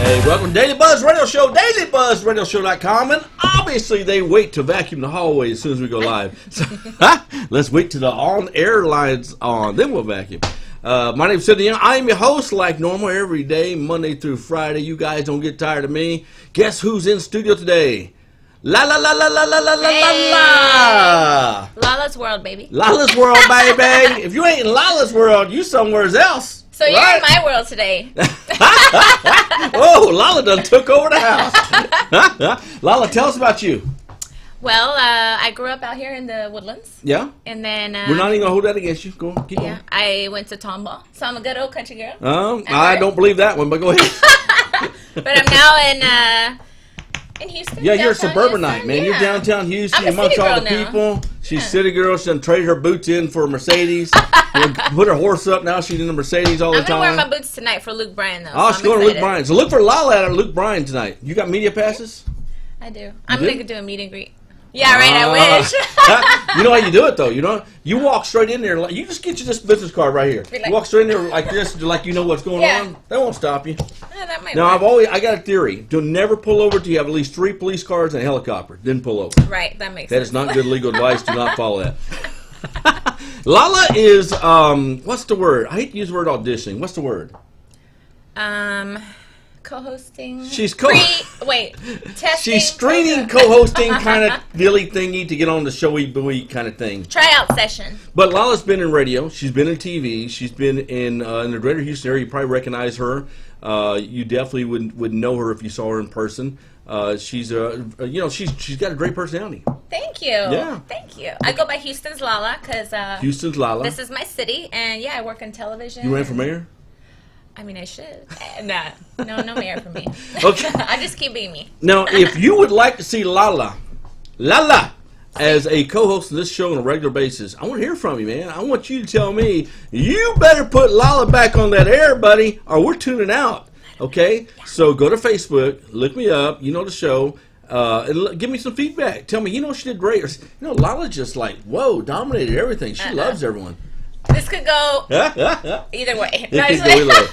Hey, welcome to Daily Buzz Radio Show, dailybuzzradioshow.com, and obviously they wait to vacuum the hallway as soon as we go live. So, let's wait till the on-air line's on, then we'll vacuum. My name's Sidney Young. I am your host, like normal, every day, Monday through Friday. You guys don't get tired of me. Guess who's in studio today? La la la la la la la la Hey. la. Lala's World, baby. Lala's World, baby. If you ain't in Lala's World, you somewhere else. So you're right? in my world today. Oh, Lala done took over the house. Lala, tell us about you. Well, I grew up out here in the Woodlands. Yeah? And then... We're not even going to hold that against you. Go on, keep Yeah, going. I went to Tomball. So I'm a good old country girl. I don't believe that one, but go ahead. But I'm now in Houston. Yeah, you're a downtown suburbanite, Houston. man. You're Yeah. downtown Houston. I'm a You amongst city all the girl now. people. She's city girl. She done traded her boots in for a Mercedes. Put her horse up. Now she's in the Mercedes all the I'm going to wear time. my boots tonight for Luke Bryan, though. Oh, so she's I'm going to Luke excited. Bryan. So look for Lala at Luke Bryan tonight. You got media passes? I do. I'm do? going to do a meet and greet. Yeah, right, I wish. You know how you do it, though. You walk straight in there. You just get you this business card right here. Be like- You walk straight in there like this, like you know what's going Yeah. on. They won't stop you. Yeah, that might Now, work. I got a theory. Do never pull over till you have at least 3 police cars and a helicopter. Then pull over. Right, that makes That sense. is not good legal advice. Do not follow that. Lala is, what's the word? I hate to use the word auditioning. What's the word? Co-hosting. She's testing. She's screening, co-hosting kind of dilly thingy to get on the showy buoy kind of thing. Tryout session. But Lala's been in radio. She's been in TV. She's been in the greater Houston area. You probably recognize her. You definitely would know her if you saw her in person. She's she's got a great personality. Thank you. Yeah. Thank you. I go by Houston's Lala because Houston's Lala. this is my city, and yeah, I work in television. You ran for mayor? I mean, I should. Nah, no mayor for me. Okay. I just keep being me. Now, if you would like to see Lala, as a co-host of this show on a regular basis, I want to hear from you, man. I want you to tell me, you better put Lala back on that air, buddy, or we're tuning out. Okay? So go to Facebook, look me up, you know the show, and give me some feedback. Tell me, she did great. Or, Lala just like, whoa, dominated everything. She loves everyone. This could go either way. It can go either way.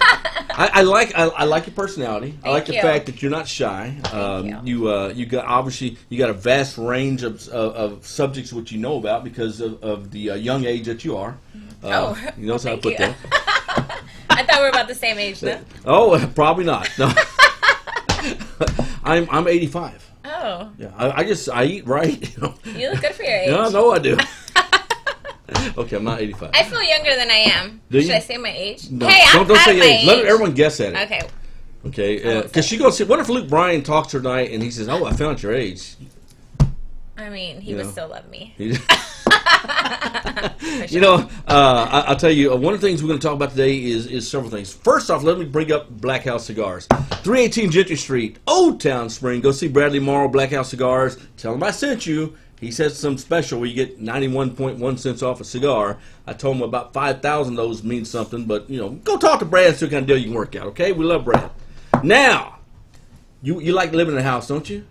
I like your personality. I like the you. fact that you're not shy. You got a vast range of subjects which you know about because of the young age that you are. You know how to put that. I thought we were about the same age, though. Oh, probably not. No. I'm 85. Oh. Yeah, I eat right. You look good for your age. Yeah, I know I do. Okay, I'm not 85. I feel younger than I am. Do you? Should I say my age? No, hey, I'm don't out say of my age. age. Let everyone guess at it. Okay. Okay, because she goes. What if Luke Bryan talks to her tonight and he says, "Oh, I found your age." I mean, he would still love me. I'll tell you, one of the things we're going to talk about today is several things. First off, let me bring up Black House Cigars. 318 Gentry Street, Old Town Spring. Go see Bradley Morrow, Black House Cigars. Tell him I sent you. He says some special where you get 91.1 cents off a cigar. I told him about 5,000 of those means something, but, go talk to Brad and see what kind of deal you can work out, okay? We love Brad. Now, you like living in a house, don't you?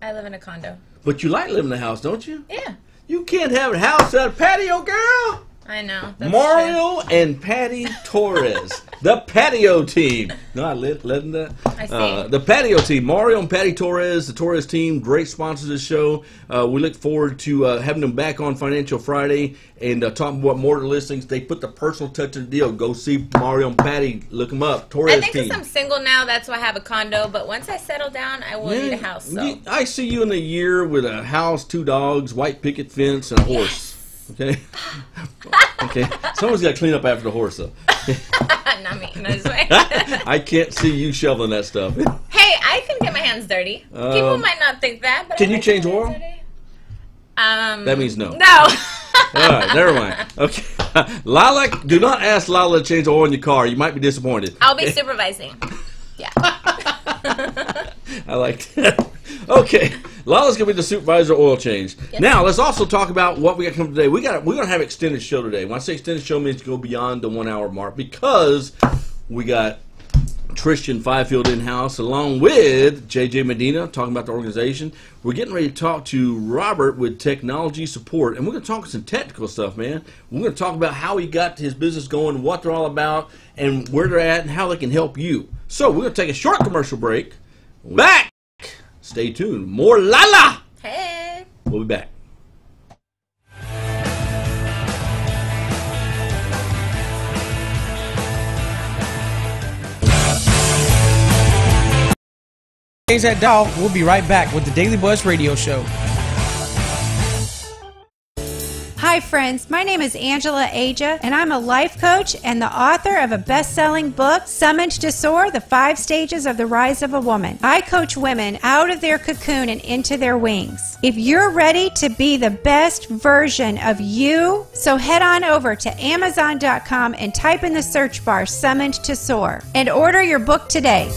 I live in a condo. But you like living in a house, don't you? Yeah. You can't have a house without a patio, girl. I know. That's Mario and Patty Torres, the patio team. No, I led in that. I see. The patio team, Mario and Patty Torres, the Torres team, great sponsors of the show. We look forward to having them back on Financial Friday and talking about more of the listings. They put the personal touch in the deal. Go see Mario and Patty. Look them up. Torres I think team. because I'm single now, that's why I have a condo. But once I settle down, I will need a house. So. I see you in a year with a house, 2 dogs, white picket fence, and a horse. Okay? Okay. Someone's got to clean up after the horse, though. Not me. No, just way. I can't see you shoveling that stuff. Hey, I can get my hands dirty. People might not think that, but Can I you can change get my oil? hands dirty. That means no. No. All right, never mind. Okay. Lala, do not ask Lala to change the oil in your car. You might be disappointed. I'll be supervising. Yeah. I like that. Okay. Lala's going to be the supervisor oil change. Yes. Now, let's also talk about what we got coming today. We're going to have extended show today. When I say extended show, it means to go beyond the 1 hour mark because we got Tristan Fifield in-house along with JJ Medina talking about the organization. We're getting ready to talk to Robert with technology support, and we're going to talk some technical stuff, man. We're going to talk about how he got his business going, what they're all about, and where they're at, and how they can help you. So we're going to take a short commercial break. Back. Stay tuned. More Lala. Hey. We'll be back. Raise that dial. We'll be right back with the Daily Buzz Radio Show. Hi friends, my name is Angela Aja, and I'm a life coach and the author of a best-selling book, Summoned to Soar, The 5 Stages of the Rise of a Woman. I coach women out of their cocoon and into their wings. If you're ready to be the best version of you, so head on over to Amazon.com and type in the search bar, Summoned to Soar, and order your book today.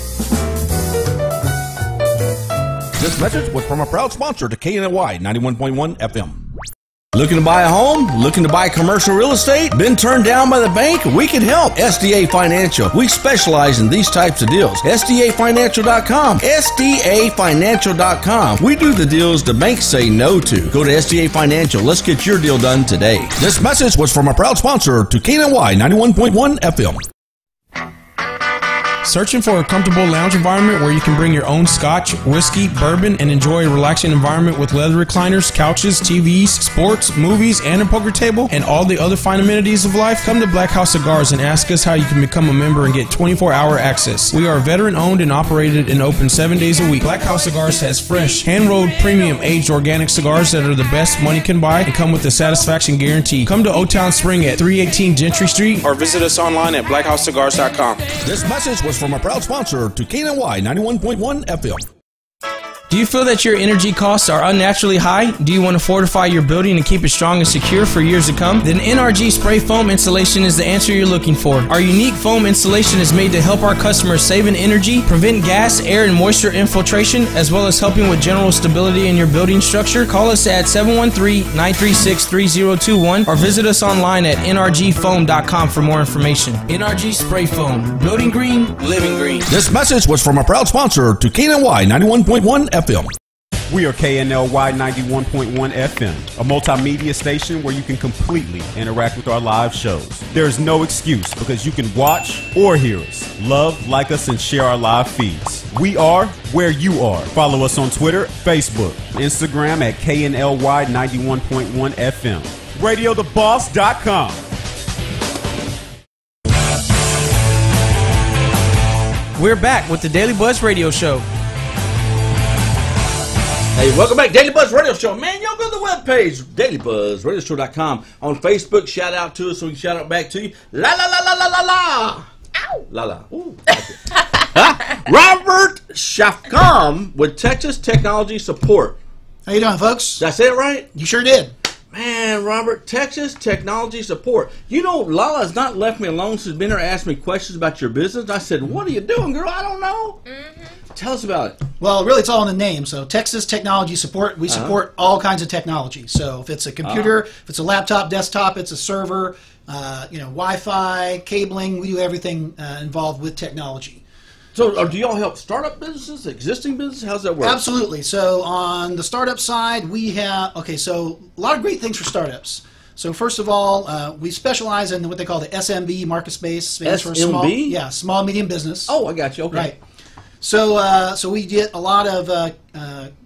This message was from a proud sponsor to KNLY 91.1 FM. Looking to buy a home? Looking to buy commercial real estate? Been turned down by the bank? We can help. SDA Financial. We specialize in these types of deals. SDAFinancial.com. SDAFinancial.com. We do the deals the banks say no to. Go to SDA Financial. Let's get your deal done today. This message was from a proud sponsor to KNLY 91.1 FM. Searching for a comfortable lounge environment where you can bring your own scotch, whiskey, bourbon, and enjoy a relaxing environment with leather recliners, couches, TVs, sports, movies, and a poker table, and all the other fine amenities of life? Come to Black House Cigars and ask us how you can become a member and get 24-hour access. We are veteran-owned and operated and open 7 days a week. Black House Cigars has fresh, hand-rolled, premium, aged organic cigars that are the best money can buy and come with a satisfaction guarantee. Come to Old Town Spring at 318 Gentry Street or visit us online at blackhousecigars.com. This message was from a proud sponsor to KNLY 91.1 FM. Do you feel that your energy costs are unnaturally high? Do you want to fortify your building and keep it strong and secure for years to come? Then NRG Spray Foam Installation is the answer you're looking for. Our unique foam installation is made to help our customers save in energy, prevent gas, air, and moisture infiltration, as well as helping with general stability in your building structure. Call us at 713-936-3021 or visit us online at nrgfoam.com for more information. NRG Spray Foam. Building green, living green. This message was from a proud sponsor to KNLY 91.1 FM. We are KNLY 91.1 FM, a multimedia station where you can completely interact with our live shows. There is no excuse because you can watch or hear us, love, like us, and share our live feeds. We are where you are. Follow us on Twitter, Facebook, Instagram at KNLY 91.1 FM. RadioTheBoss.com. We're back with the Daily Buzz Radio Show. Hey, welcome back, Daily Buzz Radio Show. Man, y'all go to the webpage, dailybuzzradioshow.com. On Facebook, shout out to us so we can shout out back to you. La la la la la la la. Ow. La la. Ooh. Robert Shafcom with Texas Technology Support. How you doing, folks? Did I say it right? You sure did. Man, Robert, Texas Technology Support. You know, Lala's not left me alone. She's been there asking me questions about your business. I said, what are you doing, girl? I don't know. Mm-hmm. Tell us about it. Well, really, it's all in the name. So, Texas Technology Support. We support all kinds of technology. So, if it's a computer, if it's a laptop, desktop, it's a server, Wi-Fi, cabling, we do everything involved with technology. So, do y'all help startup businesses, existing businesses? How's that work? Absolutely. So, on the startup side, we have, so a lot of great things for startups. So, first of all, we specialize in what they call the SMB market space. Stands for SMB? Small, medium business. Oh, I got you. Okay. Right. So we get a lot of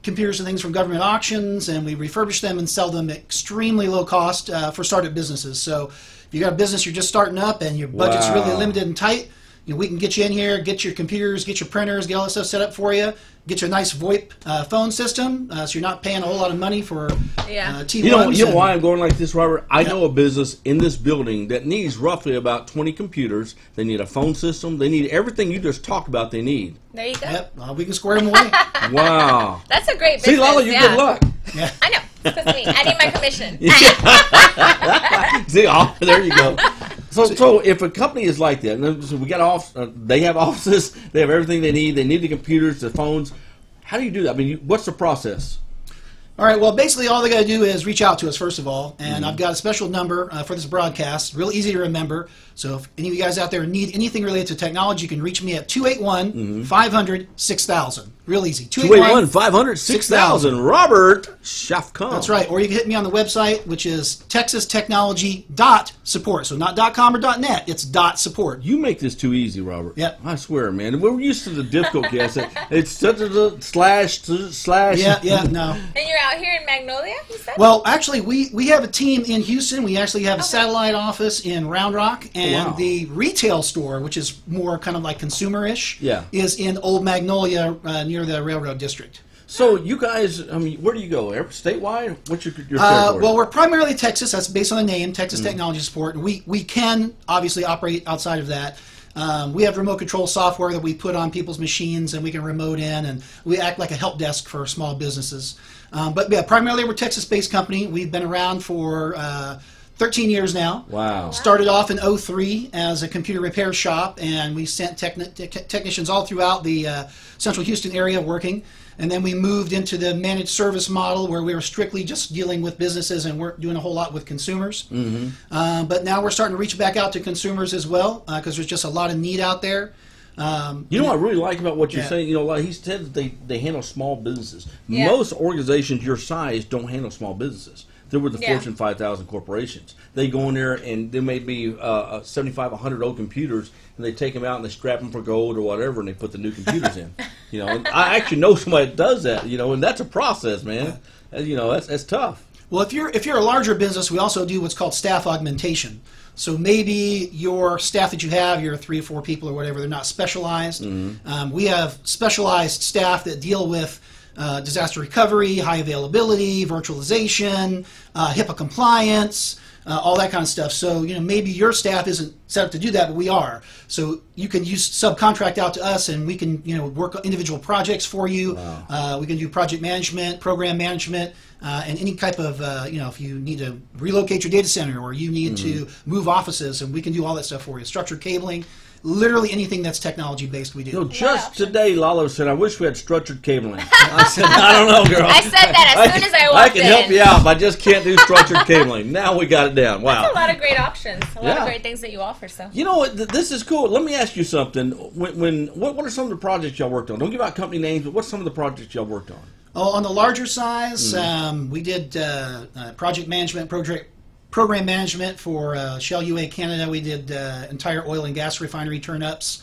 computers and things from government auctions, and we refurbish them and sell them at extremely low cost for startup businesses. So if you got a business you're just starting up and your budget's really limited and tight, we can get you in here, get your computers, get your printers, get all that stuff set up for you, get you a nice VoIP phone system, so you're not paying a whole lot of money for T1s. You know why I'm going like this, Robert? I know a business in this building that needs roughly about 20 computers. They need a phone system. They need everything you just talked about they need. There you go. Yep, we can square them away. Wow. That's a great business. See, Lala, you good luck. Yeah. I know. That's me. I need my commission. See, there you go. So if a company is like that, and so we got they have offices, they have everything they need the computers, the phones. How do you do that? I mean, what's the process? All right, well, basically all they got to do is reach out to us, first of all, and I've got a special number for this broadcast, real easy to remember. So if any of you guys out there need anything related to technology, you can reach me at 281-500-6000. Real easy. 281-500-6000. Robert Shafcon. That's right. Or you can hit me on the website, which is texastechnology.support. So not .com or .net, it's .support. You make this too easy, Robert. Yep. I swear, man. We're used to the difficult guess. It's slash. Yeah, no. And you're out here in Magnolia, you said? Well, actually, we have a team in Houston. We actually have a satellite office in Round Rock, and the retail store, which is more kind of like consumer-ish, is in Old Magnolia near the Railroad District. So you guys, I mean, where do you go? Statewide? What's your territory? Well, we're primarily Texas. That's based on the name, Texas Technology Support. And we can obviously operate outside of that. We have remote control software that we put on people's machines, and we can remote in, and we act like a help desk for small businesses. But yeah, primarily we're a Texas-based company. We've been around for 13 years now. Wow. Started off in 2003 as a computer repair shop, and we sent technicians all throughout the central Houston area working. And then we moved into the managed service model where we were strictly just dealing with businesses and weren't doing a whole lot with consumers. But now we're starting to reach back out to consumers as well because there's just a lot of need out there. You know what I really like about what you're saying? You know, like he said that they handle small businesses. Yeah. Most organizations your size don't handle small businesses. They're with the Fortune 5000 corporations. They go in there and there may be 75, 100 old computers, and they take them out and they scrap them for gold or whatever, and they put the new computers in. You know, and I actually know somebody that does that. You know, and that's a process, man. You know, that's tough. Well, if you're a larger business, we also do what's called staff augmentation. So maybe your staff that you have, your 3 or 4 people or whatever, they're not specialized. We have specialized staff that deal with disaster recovery, high availability, virtualization, HIPAA compliance, all that kind of stuff. So, you know, maybe your staff isn't set up to do that, but we are. So you can use subcontract out to us, and we can, you know, work on individual projects for you. Wow. We can do project management, program management, and any type of, you know, if you need to relocate your data center or you need to move offices, and we can do all that stuff for you. Structured cabling. Literally anything that's technology-based we do. You know, just today, Lalo said, I wish we had structured cabling. I said, I don't know, girl. I said that as soon as I walked in. I can help you out, but I just can't do structured cabling. Now we got it down. Wow. That's a lot of great options. A lot of great things that you offer. So. You know what? This is cool. Let me ask you something. What are some of the projects y'all worked on? Don't give out company names, but what's some of the projects y'all worked on? Oh, on the larger size, we did project management, program management for Shell UA Canada. We did entire oil and gas refinery turn-ups.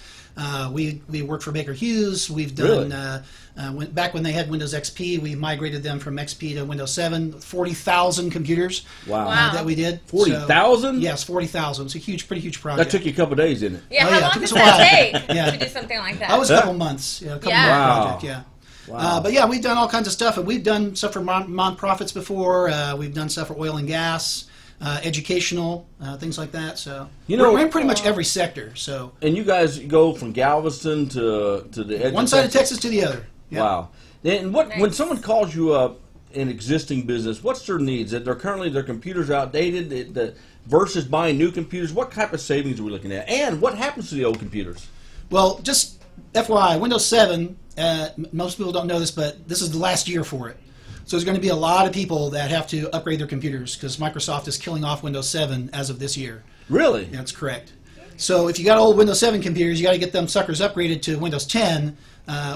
We worked for Baker Hughes. We've done, back when they had Windows XP, we migrated them from XP to Windows 7, 40,000 computers that we did. 40,000? So, yes, 40,000. It's a pretty huge project. That took you a couple of days, didn't it? Yeah, how long does that take to do something like that? That was a couple months. Yeah, a couple month project, yeah. Wow. But yeah, we've done all kinds of stuff, and we've done stuff for non-profits before. We've done stuff for oil and gas. Educational, things like that. So you know, we're in pretty much every sector. So and you guys go from Galveston to the edge one side of Texas to the other. Yep. Wow. And when someone calls you up an existing business, what's their needs? That their computers outdated, versus buying new computers. What type of savings are we looking at? And what happens to the old computers? Well, just FYI, Windows 7. Most people don't know this, but this is the last year for it. So there's going to be a lot of people that have to upgrade their computers because Microsoft is killing off Windows 7 as of this year. Really? That's correct. So if you got old Windows 7 computers, you got to get them suckers upgraded to Windows 10.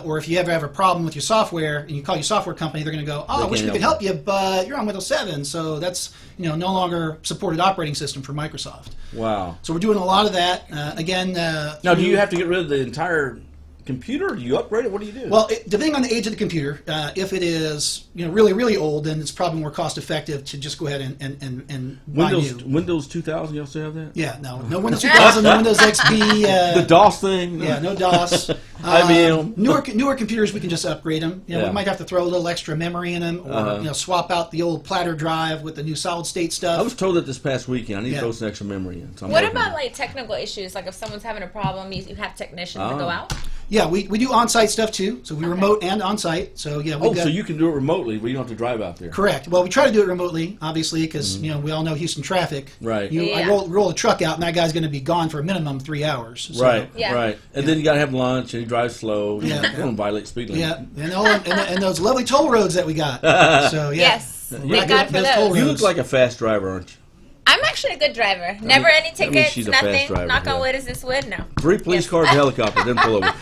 Or if you ever have a problem with your software and you call your software company, they're going to go, "Oh, I wish we could help you, but you're on Windows 7, so that's no longer supported operating system for Microsoft." Wow. So we're doing a lot of that. Again. Now, do you have to get rid of the entire computer? Do you upgrade it? What do you do? Well, depending on the age of the computer, if it is really, really old, then it's probably more cost effective to just go ahead and buy new. Windows 2000, you also have that? Yeah, no Windows 2000, no Windows XP. The DOS thing? Yeah, no DOS. IBM. Newer computers, we can just upgrade them. We might have to throw a little extra memory in them, or swap out the old platter drive with the new solid state stuff. I was told that this past weekend. I need to throw some extra memory in. So what about like technical issues? Like if someone's having a problem, you have technicians that go out? Yeah, we do on-site stuff too. So we remote and on-site. So yeah. So you can do it remotely, but you don't have to drive out there. Correct. Well, we try to do it remotely, obviously, because we all know Houston traffic. Right. I roll a truck out, and that guy's going to be gone for a minimum 3 hours. So, right. And then you got to have lunch, and he drives slow. You don't violate speed limit. Yeah, and those lovely toll roads that we got. So yeah. Yes. Thank God for those. You look like a fast driver, aren't you? I'm actually a good driver. Never any tickets, she's a nothing. fast driver, Knock on wood, is this wood? No. 3 police cars, helicopter, then pull over.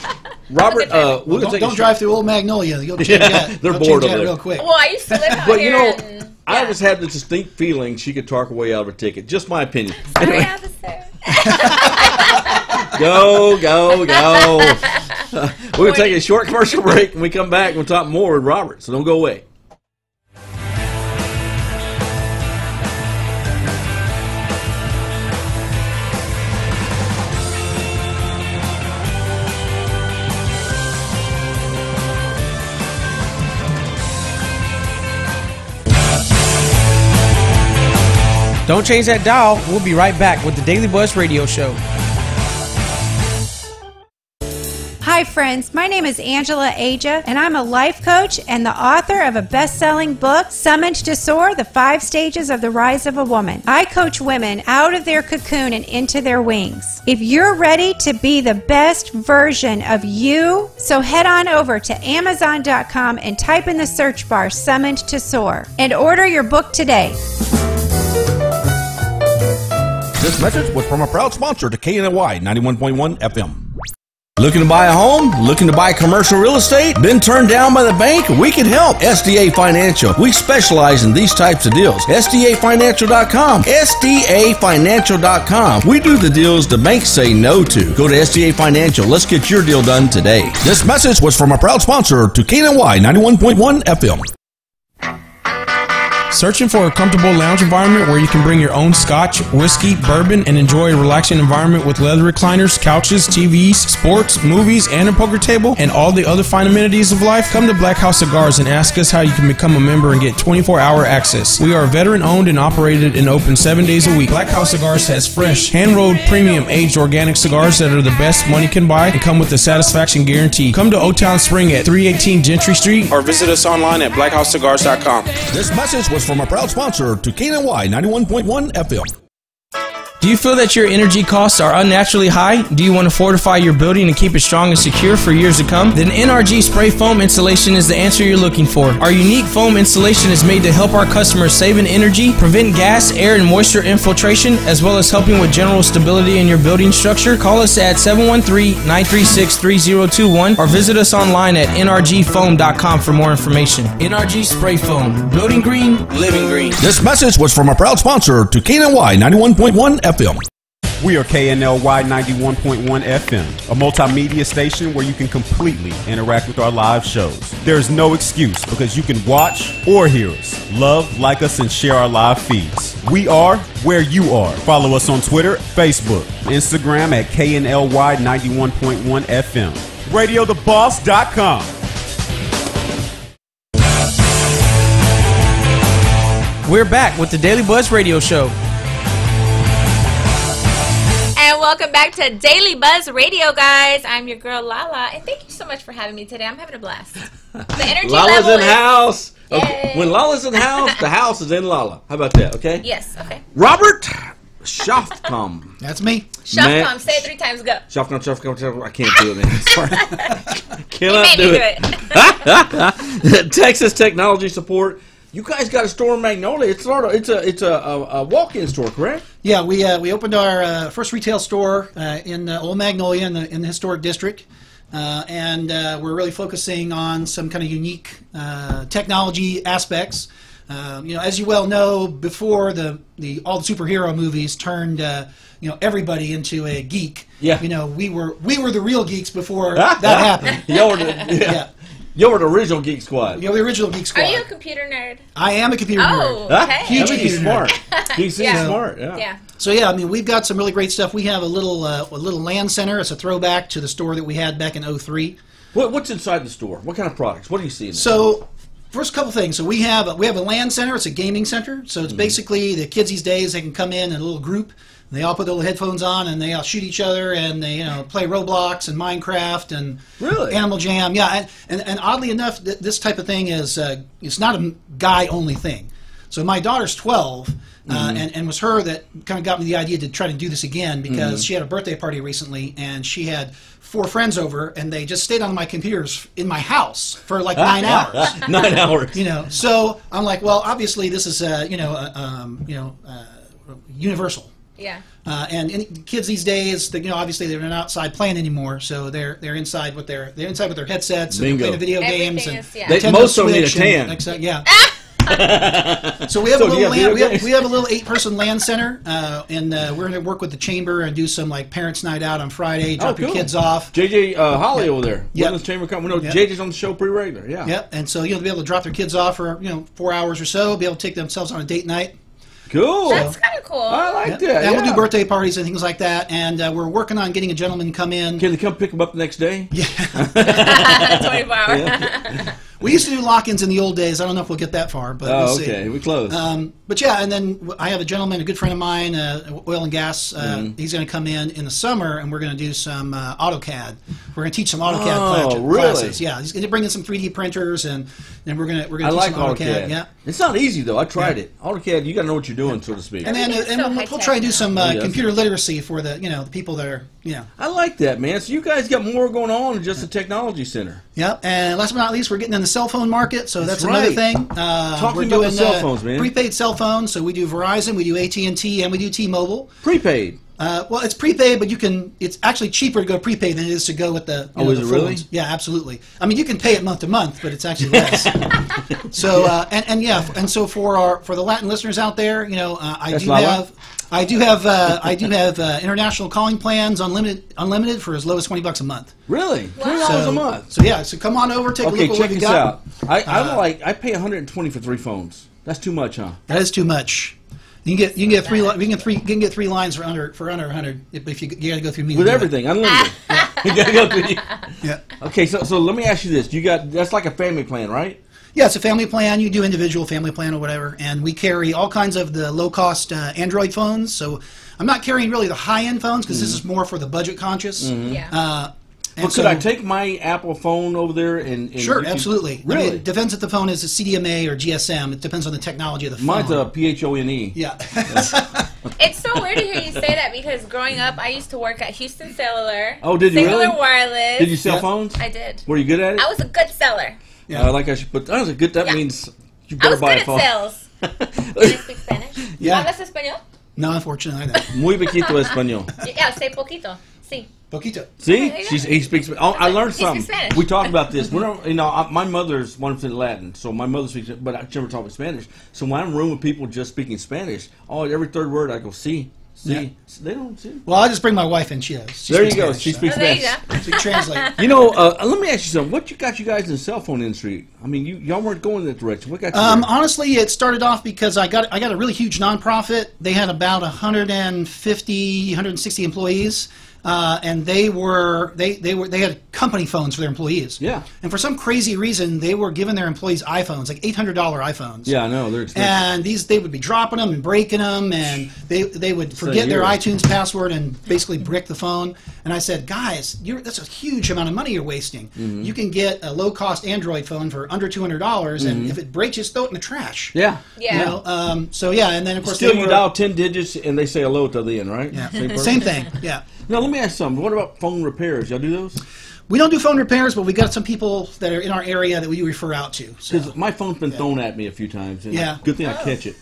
Robert, don't drive through Old Magnolia. You'll change that. They're bored over there real quick. Well, I used to live out but here. I just had the distinct feeling she could talk her way out of a ticket. Just my opinion. Sorry, Anyway. officer. Go. We're going to take a short commercial break. When we come back, we'll talk more with Robert. So don't go away. Don't change that dial. We'll be right back with the Daily Buzz Radio Show. Hi, friends. My name is Angela Aja, and I'm a life coach and the author of a best-selling book, Summoned to Soar, The 5 Stages of the Rise of a Woman. I coach women out of their cocoon and into their wings. If you're ready to be the best version of you, so head on over to Amazon.com and type in the search bar, Summoned to Soar, and order your book today. This message was from a proud sponsor to KNLY 91.1 FM. Looking to buy a home? Looking to buy commercial real estate? Been turned down by the bank? We can help. SDA Financial. We specialize in these types of deals. SDAFinancial.com. SDAFinancial.com. We do the deals the banks say no to. Go to SDA Financial. Let's get your deal done today. This message was from a proud sponsor to KNLY 91.1 FM. Searching for a comfortable lounge environment where you can bring your own scotch, whiskey, bourbon, and enjoy a relaxing environment with leather recliners, couches, TVs, sports, movies, and a poker table, and all the other fine amenities of life? Come to Black House Cigars and ask us how you can become a member and get 24-hour access. We are veteran-owned and operated and open 7 days a week. Black House Cigars has fresh, hand-rolled, premium, aged organic cigars that are the best money can buy and come with a satisfaction guarantee. Come to Old Town Spring at 318 Gentry Street or visit us online at blackhouseCigars.com. This message was from a proud sponsor to KNLY 91.1 FM. Do you feel that your energy costs are unnaturally high? Do you want to fortify your building and keep it strong and secure for years to come? Then NRG Spray Foam Installation is the answer you're looking for. Our unique foam installation is made to help our customers save in energy, prevent gas, air, and moisture infiltration, as well as helping with general stability in your building structure. Call us at 713-936-3021 or visit us online at nrgfoam.com for more information. NRG Spray Foam. Building green, living green. This message was from a proud sponsor to KNLY 91.1 FM. We are KNLY 91.1 FM, a multimedia station where you can completely interact with our live shows. There's no excuse because you can watch or hear us, love, like us, and share our live feeds. We are where you are. Follow us on Twitter, Facebook, Instagram at KNLY 91.1 FM. RadioTheBoss.com. We're back with the Daily Buzz Radio Show. And welcome back to Daily Buzz Radio, guys. I'm your girl, Lala. And thank you so much for having me today. I'm having a blast. The energy Lala's level in house. Yay. Okay. When Lala's in house, the house is in Lala. How about that, okay? Yes, okay. Robert Shoftcom. That's me. Shofcom, say it 3 times, go. Shoftcom. I can't do it, man. Sorry. Cannot He do made me it. Texas Technology Support. You guys got a store in Magnolia. It's a walk-in store, correct? Yeah, we opened our first retail store in Old Magnolia in the historic district, and we're really focusing on some kind of unique technology aspects. As you well know, before all the superhero movies turned everybody into a geek. Yeah. We were the real geeks before that happened. Yeah. You were the original Geek Squad. The original Geek Squad. Are you a computer nerd? I am a computer nerd. Okay. Huge That means he's computer smart. nerd. He's smart. Yeah. Yeah. So yeah, we've got some really great stuff. We have a little LAN center. It's a throwback to the store that we had back in '03. What's inside the store? What kind of products? What do you see in there? So First couple things. So we have a LAN center. It's a gaming center. So it's basically the kids these days. They can come in a little group. And they all put their little headphones on and they all shoot each other and they play Roblox and Minecraft and Animal Jam. Yeah, and oddly enough, this type of thing is it's not a guy only thing. So my daughter's 12. And was her that kind of got me the idea to try to do this again because she had a birthday party recently and she had 4 friends over and they just stayed on my computers in my house for like 9 hours. 9 hours. So I'm like, well, obviously this is universal. Yeah. And kids these days, obviously they're not outside playing anymore, so they're inside with their headsets and playing video games and most of them need a tan. Yeah. So we have a little we have a little 8-person LAN center, and we're going to work with the chamber and do some like parents' night out on Friday. Drop your kids off. JJ Holly over there. Yeah. Chamber come. We know JJ's on the show pretty regular. Yeah. Yep. And so be able to drop their kids off for 4 hours or so. Be able to take themselves on a date night. Cool. That's kind of cool. I like that. And we'll do birthday parties and things like that. And we're working on getting a gentleman to come in. Can they come pick them up the next day? Yeah. 24 hours. Yeah. We used to do lock-ins in the old days. I don't know if we'll get that far, but we'll see. Okay. We close. But yeah, and then I have a gentleman, a good friend of mine, oil and gas. He's going to come in the summer, and we're going to do some AutoCAD. We're going to teach some AutoCAD classes. Yeah, he's going to bring in some 3D printers, and then we're going to teach some AutoCAD. Yeah, it's not easy though. I tried it. AutoCAD, you got to know what you're doing, so to speak. And then we'll try to do some computer literacy for the the people that are I like that, man. So you guys got more going on than just a technology center. Yep, and last but not least, we're getting in the cell phone market, so that's another thing. We're doing cell phones, man. Prepaid cell phones. So we do Verizon, we do AT&T, and we do T-Mobile. Prepaid. Well, it's prepaid, but it's actually cheaper to go prepaid than it is to go with the. Is it really? Yeah, absolutely. I mean, you can pay it month to month, but it's actually less. So and so for the Latin listeners out there, I do have international calling plans unlimited for as low as $20 a month. Really? $20 a month. So come on over, take a look at what we got. I pay $120 for 3 phones. That's too much, huh? That is too much. You can get 3 lines for under 100 if you got to go through me with everything unlimited. You got to go through. Yeah. Okay, so let me ask you this: that's like a family plan, right? Yeah, it's a family plan. You do individual family plan or whatever, and we carry all kinds of the low-cost Android phones. So I'm not carrying really the high-end phones because this is more for the budget conscious. Yeah. Could I take my Apple phone over there and sure, absolutely. Really? I mean, it depends if the phone is a CDMA or GSM. It depends on the technology of the phone. Mine's a PHONE. Yeah. It's so weird to hear you say that because growing up, I used to work at Houston Cellular. Oh, did you really? Wireless. Did you sell phones? I did. Were you good at it? I was a good seller. Yeah. I should put. That was a good. That means you better buy a phone. I was good at sales. Can I speak Spanish? Yeah. ¿Hablas español? No, unfortunately, I don't. Muy poquito español. Yeah, sé poquito. Sí. Poquito. See, he speaks. Oh, I learned something. Spanish. We talked about this. My mother's 1% Latin, so my mother speaks, but I never talk Spanish. So when I'm in a room with people just speaking Spanish, every third word I go, see. Yeah. They don't see. Well, I just bring my wife in. She does. There you go. She speaks Spanish. She translates. Let me ask you something. What got you guys in the cell phone industry? I mean, y'all weren't going that direction. What got you? Honestly, it started off because I got a really huge nonprofit. They had about 160 employees. And they had company phones for their employees. Yeah. And for some crazy reason, they were giving their employees iPhones, like $800 iPhones. Yeah, I know, they're expensive. And they would be dropping them and breaking them, and they would forget their iTunes password and basically brick the phone. And I said, guys, that's a huge amount of money you're wasting. Mm-hmm. You can get a low-cost Android phone for under $200, and if it breaks, just throw it in the trash. Yeah. Yeah. And then of course you dial 10 digits and they say hello to the end, right? Yeah. Same thing. Yeah. Now, let me ask something. What about phone repairs? Y'all do those? We don't do phone repairs, but we got some people that are in our area that we refer out to. Because my phone's been thrown at me a few times. And good thing I catch it.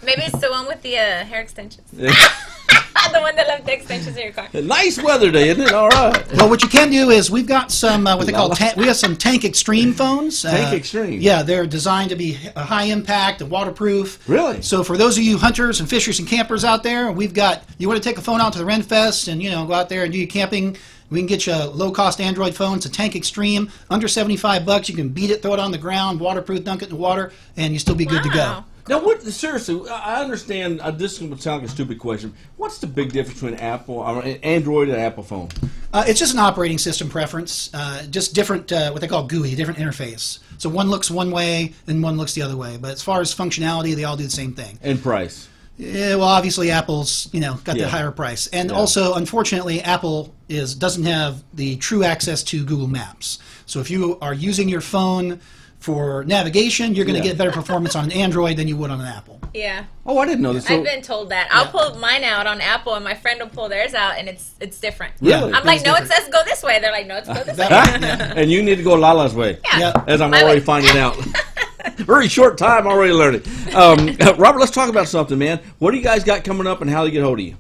Maybe it's the one with the hair extensions. The one that left the extensions in your car. Nice weather day, isn't it? All right. Well, what you can do is we've got some what they call we have some Tank Extreme phones. Tank Extreme. Yeah, they're designed to be high impact and waterproof. Really? So for those of you hunters and fishers and campers out there, we've got. You want to take a phone out to the Ren Fest and go out there and do your camping. We can get you a low-cost Android phone. It's a Tank Extreme, under $75. You can beat it, throw it on the ground, waterproof, dunk it in the water, and you still be good to go. Now, seriously, I understand. This would sound like a stupid question. What's the big difference between Android and Apple phone? It's just an operating system preference, just different, what they call GUI, different interface. So one looks one way and one looks the other way. But as far as functionality, they all do the same thing. And price. Yeah, well, obviously Apple's, got the higher price. And also, unfortunately, Apple doesn't have the true access to Google Maps. So if you are using your phone for navigation, you're going to get better performance on an Android than you would on an Apple. Yeah. Oh, I didn't know this. So, I've been told that. I'll pull mine out on Apple, and my friend will pull theirs out, and it's different. Really? I'm like, no, it says go this way. They're like, no, it's go this way. and you need to go Lala's way. Yeah. As I'm My already way. finding out. Very short time, already learning. Robert, let's talk about something, man. What do you guys got coming up, and how do they get hold of you?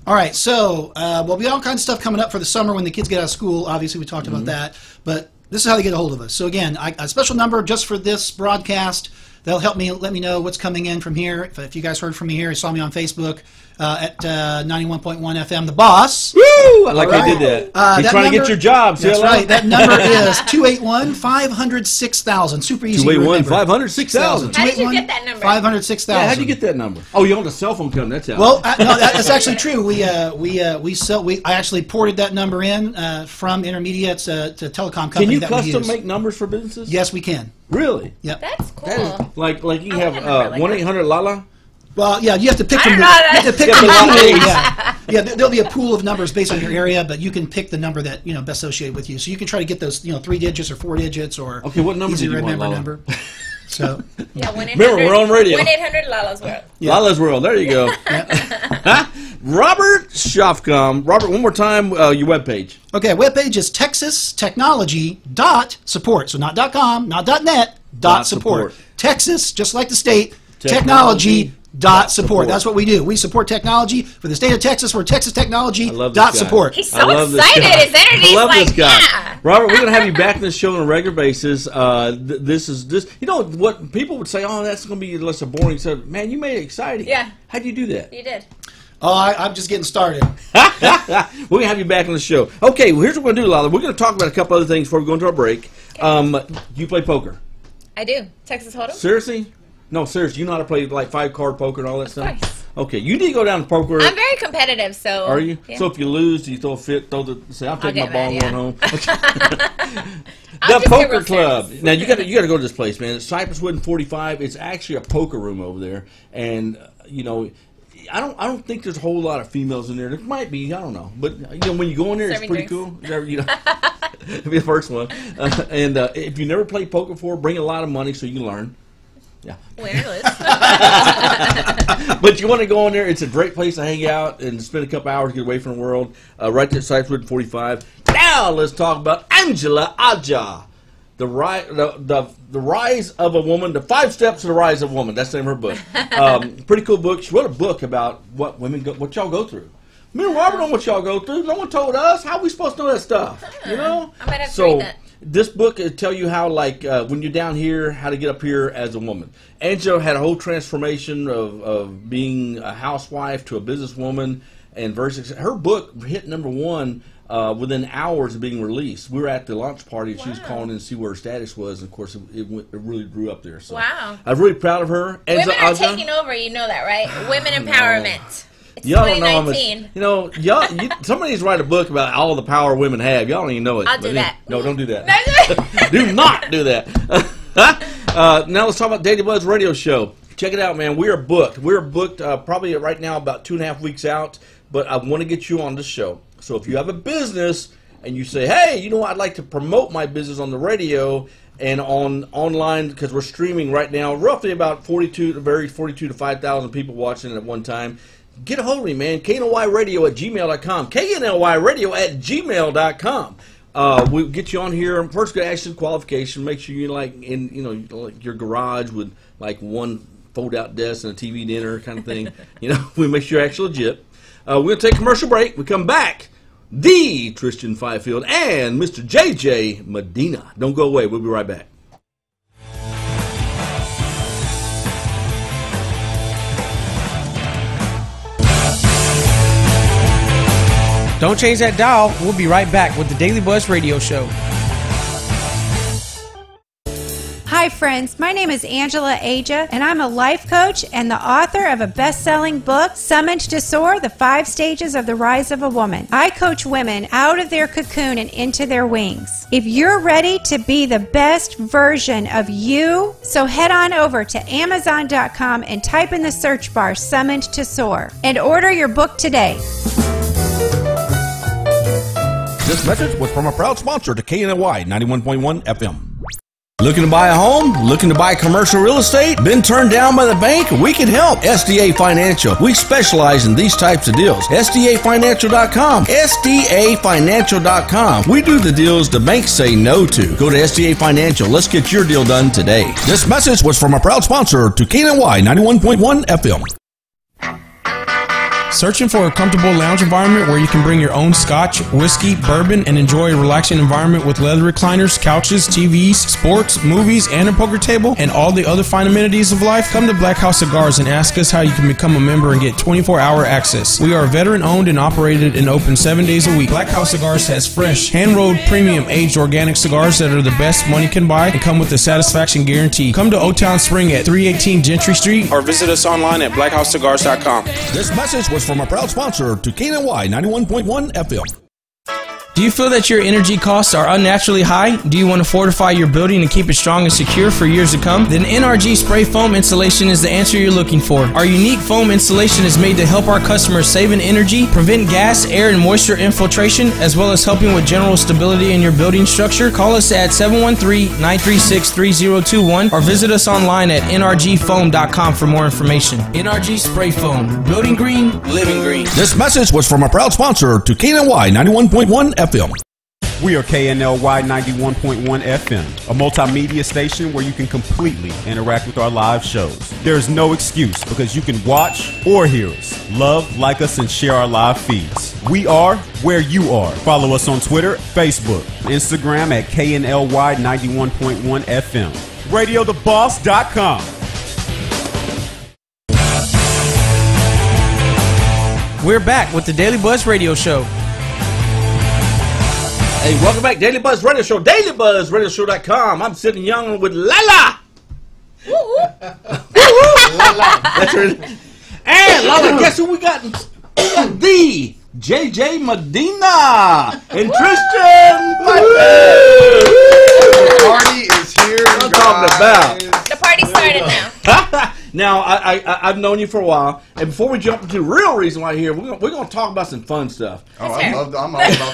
All right, so we'll be all kinds of stuff coming up for the summer when the kids get out of school. Obviously, we talked about that. But this is how they get a hold of us. So again, a special number just for this broadcast. They'll help me, let me know what's coming in from here. If you guys heard from me here, you saw me on Facebook at 91.1 FM, The Boss. Woo! I like All I did right. that. He's trying to get your job. That's CLL. right. That number is 281-500-6000. Super easy to remember. 281-500-6000. How did you get that number? 500-6000. Yeah, how'd you get that number? Oh, you owned a cell phone company. That's how. Well, no, that's actually true. I actually ported that number in from Intermediate to telecom company. can you that we custom use. make numbers for businesses? Yes, we can. Really? Yep. That's cool. That is, like you I have want a number like 1-800-LALA? Well, yeah, you have to pick I from don't the, know you that. have to pick Yeah, from but a lot of the names. there'll be a pool of numbers based on your area, but you can pick the number that best associated with you. So you can try to get those 3 digits or 4 digits or Okay, what number easy do to you want, remember Lala? number. So Yeah, 1-800. Remember, we're on radio. 1-800 Lala's World. Lala's World. There you go. Robert Schofcom. Robert, one more time, your webpage. okay, webpage is texastechnology.support. So not .com, not .net, .support. Texas, just like the state, technology. .support. That's what we do. We support technology for the state of Texas. We're Texas Technology. I love this guy. .support. He's I so love this excited. guy. His energy's I love like, this guy. yeah. Robert, we're going to have you back in this show on a regular basis. This. You know what people would say? Oh, that's going to be less boring. So, man, you made it exciting. Yeah. How'd you do that? You did. Oh, I'm just getting started. We're going to have you back on the show. Okay, well, here's what we're going to do, Lala. We're going to talk about a couple other things before we go into our break. You play poker. I do. Texas Hold'em? Seriously? No, seriously. You know how to play like 5-card poker and all that Of stuff? course. Okay, you need to go down to poker. I'm very competitive, so. Are you? Yeah. So if you lose, do you throw a fit? Say, I'm taking my get ball mad, and going home. I'll The just get Poker real Club. serious. Now you got to go to this place, man. It's Cypress Wood and 45. It's actually a poker room over there, and I don't think there's a whole lot of females in there. There might be, I don't know, but when you go in there, Serving it's pretty drinks. cool. It'll be the first one. And if you never played poker before, bring a lot of money so you can learn. Yeah. Win or lose. But you want to go in there. It's a great place to hang out and spend a couple hours, get away from the world. Right there at Cypresswood 45. Now let's talk about Angela Aja. The Rise of a Woman, the 5 Steps to the Rise of a Woman. That's the name of her book. Pretty cool book. She wrote a book about what what y'all go through. Me and Robert know what y'all go through. No one told us. How are we supposed to know that stuff? I might have to So read that. this book will tell you how, when you're down here, how to get up here as a woman. Angela had a whole transformation of being a housewife to a businesswoman, and her book hit #1 within hours of being released. We were at the launch party, and she was calling in to see where her status was, and of course, it really grew up there. So Wow. I'm really proud of her. Women are Aja, taking over, you know that, right? Women empowerment. It's y'all don't know how much. 2019. Somebody needs to write a book about all the power women have. Y'all don't even know it. I'll do that. No, don't do that. Do not do that. Now let's talk about Daily Buzz Radio Show. Check it out, man. We are booked. We're booked probably right now about 2.5 weeks out, but I want to get you on the show. So if you have a business and you say, hey, I'd like to promote my business on the radio and online, because we're streaming right now, roughly about 42 to 5,000 people watching at one time. Get a hold of me, man. KNLYradio@gmail.com. KNLYradio@gmail.com. We'll get you on here. First, go ask you qualification. Make sure you're like your garage with like one fold-out desk and a TV dinner kind of thing. We make sure you're actually legit. We're going to take a commercial break. We come back. The Tristan Fifield and Mr. JJ Medina. Don't go away. We'll be right back. Don't change that dial. We'll be right back with the Daily Buzz Radio Show. Hi, Hi, friends. My name is Angela Aja, and I'm a life coach and the author of a best-selling book, Summoned to Soar, The 5 Stages of the Rise of a Woman. I coach women out of their cocoon and into their wings. If you're ready to be the best version of you, so head on over to Amazon.com and type in the search bar, Summoned to Soar, and order your book today. This message was from a proud sponsor to KNLY 91.1 FM. Looking to buy a home? Looking to buy commercial real estate? Been turned down by the bank? We can help. SDA Financial. We specialize in these types of deals. SDAFinancial.com. SDAFinancial.com. We do the deals the banks say no to. Go to SDA Financial. Let's get your deal done today. This message was from a proud sponsor to KNLY 91.1 FM. Searching for a comfortable lounge environment where you can bring your own scotch, whiskey, bourbon, and enjoy a relaxing environment with leather recliners, couches, TVs, sports, movies, and a poker table, and all the other fine amenities of life? Come to Black House Cigars and ask us how you can become a member and get 24-hour access. We are veteran-owned and operated and open 7 days a week. Black House Cigars has fresh, hand-rolled, premium, aged organic cigars that are the best money can buy and come with a satisfaction guarantee. Come to Old Town Spring at 318 Gentry Street or visit us online at blackhousecigars.com. This message was from a proud sponsor to KNLY 91.1 FM. Do you feel that your energy costs are unnaturally high? Do you want to fortify your building and keep it strong and secure for years to come? Then NRG Spray Foam Installation is the answer you're looking for. Our unique foam installation is made to help our customers save in energy, prevent gas, air, and moisture infiltration, as well as helping with general stability in your building structure. Call us at 713-936-3021 or visit us online at nrgfoam.com for more information. NRG Spray Foam. Building green, living green. This message was from a proud sponsor to KNLY 91.1 FM. We are KNLY 91.1 FM, a multimedia station where you can completely interact with our live shows. There's no excuse because you can watch or hear us, love, like us, and share our live feeds. We are where you are. Follow us on Twitter, Facebook, Instagram at KNLY 91.1 FM. RadioTheBoss.com. We're back with the Daily Buzz Radio Show. Hey, welcome back, Daily Buzz Radio Show, DailyBuzzRadioShow.com. I'm sitting young with Lala. Lala. That's her. And Lala, guess who we got? The JJ Medina and Tristan. The party is here. What I'm talking about. The party started now. Now, I've known you for a while, and before we jump into the real reason why you're here, we're gonna talk about some fun stuff. Oh, I'm all about the fun.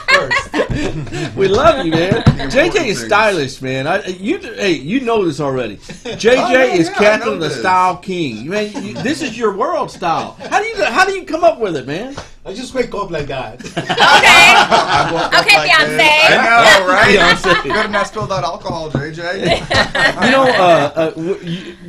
First. We love you, man. JJ is stylish, man. Hey, you know this already. JJ is captain of the Style King. Man, this is your world style. How do you come up with it, man? I just wake up like that. Okay, Beyonce. I know, right? Beyonce. You better not spill that alcohol, JJ. You know,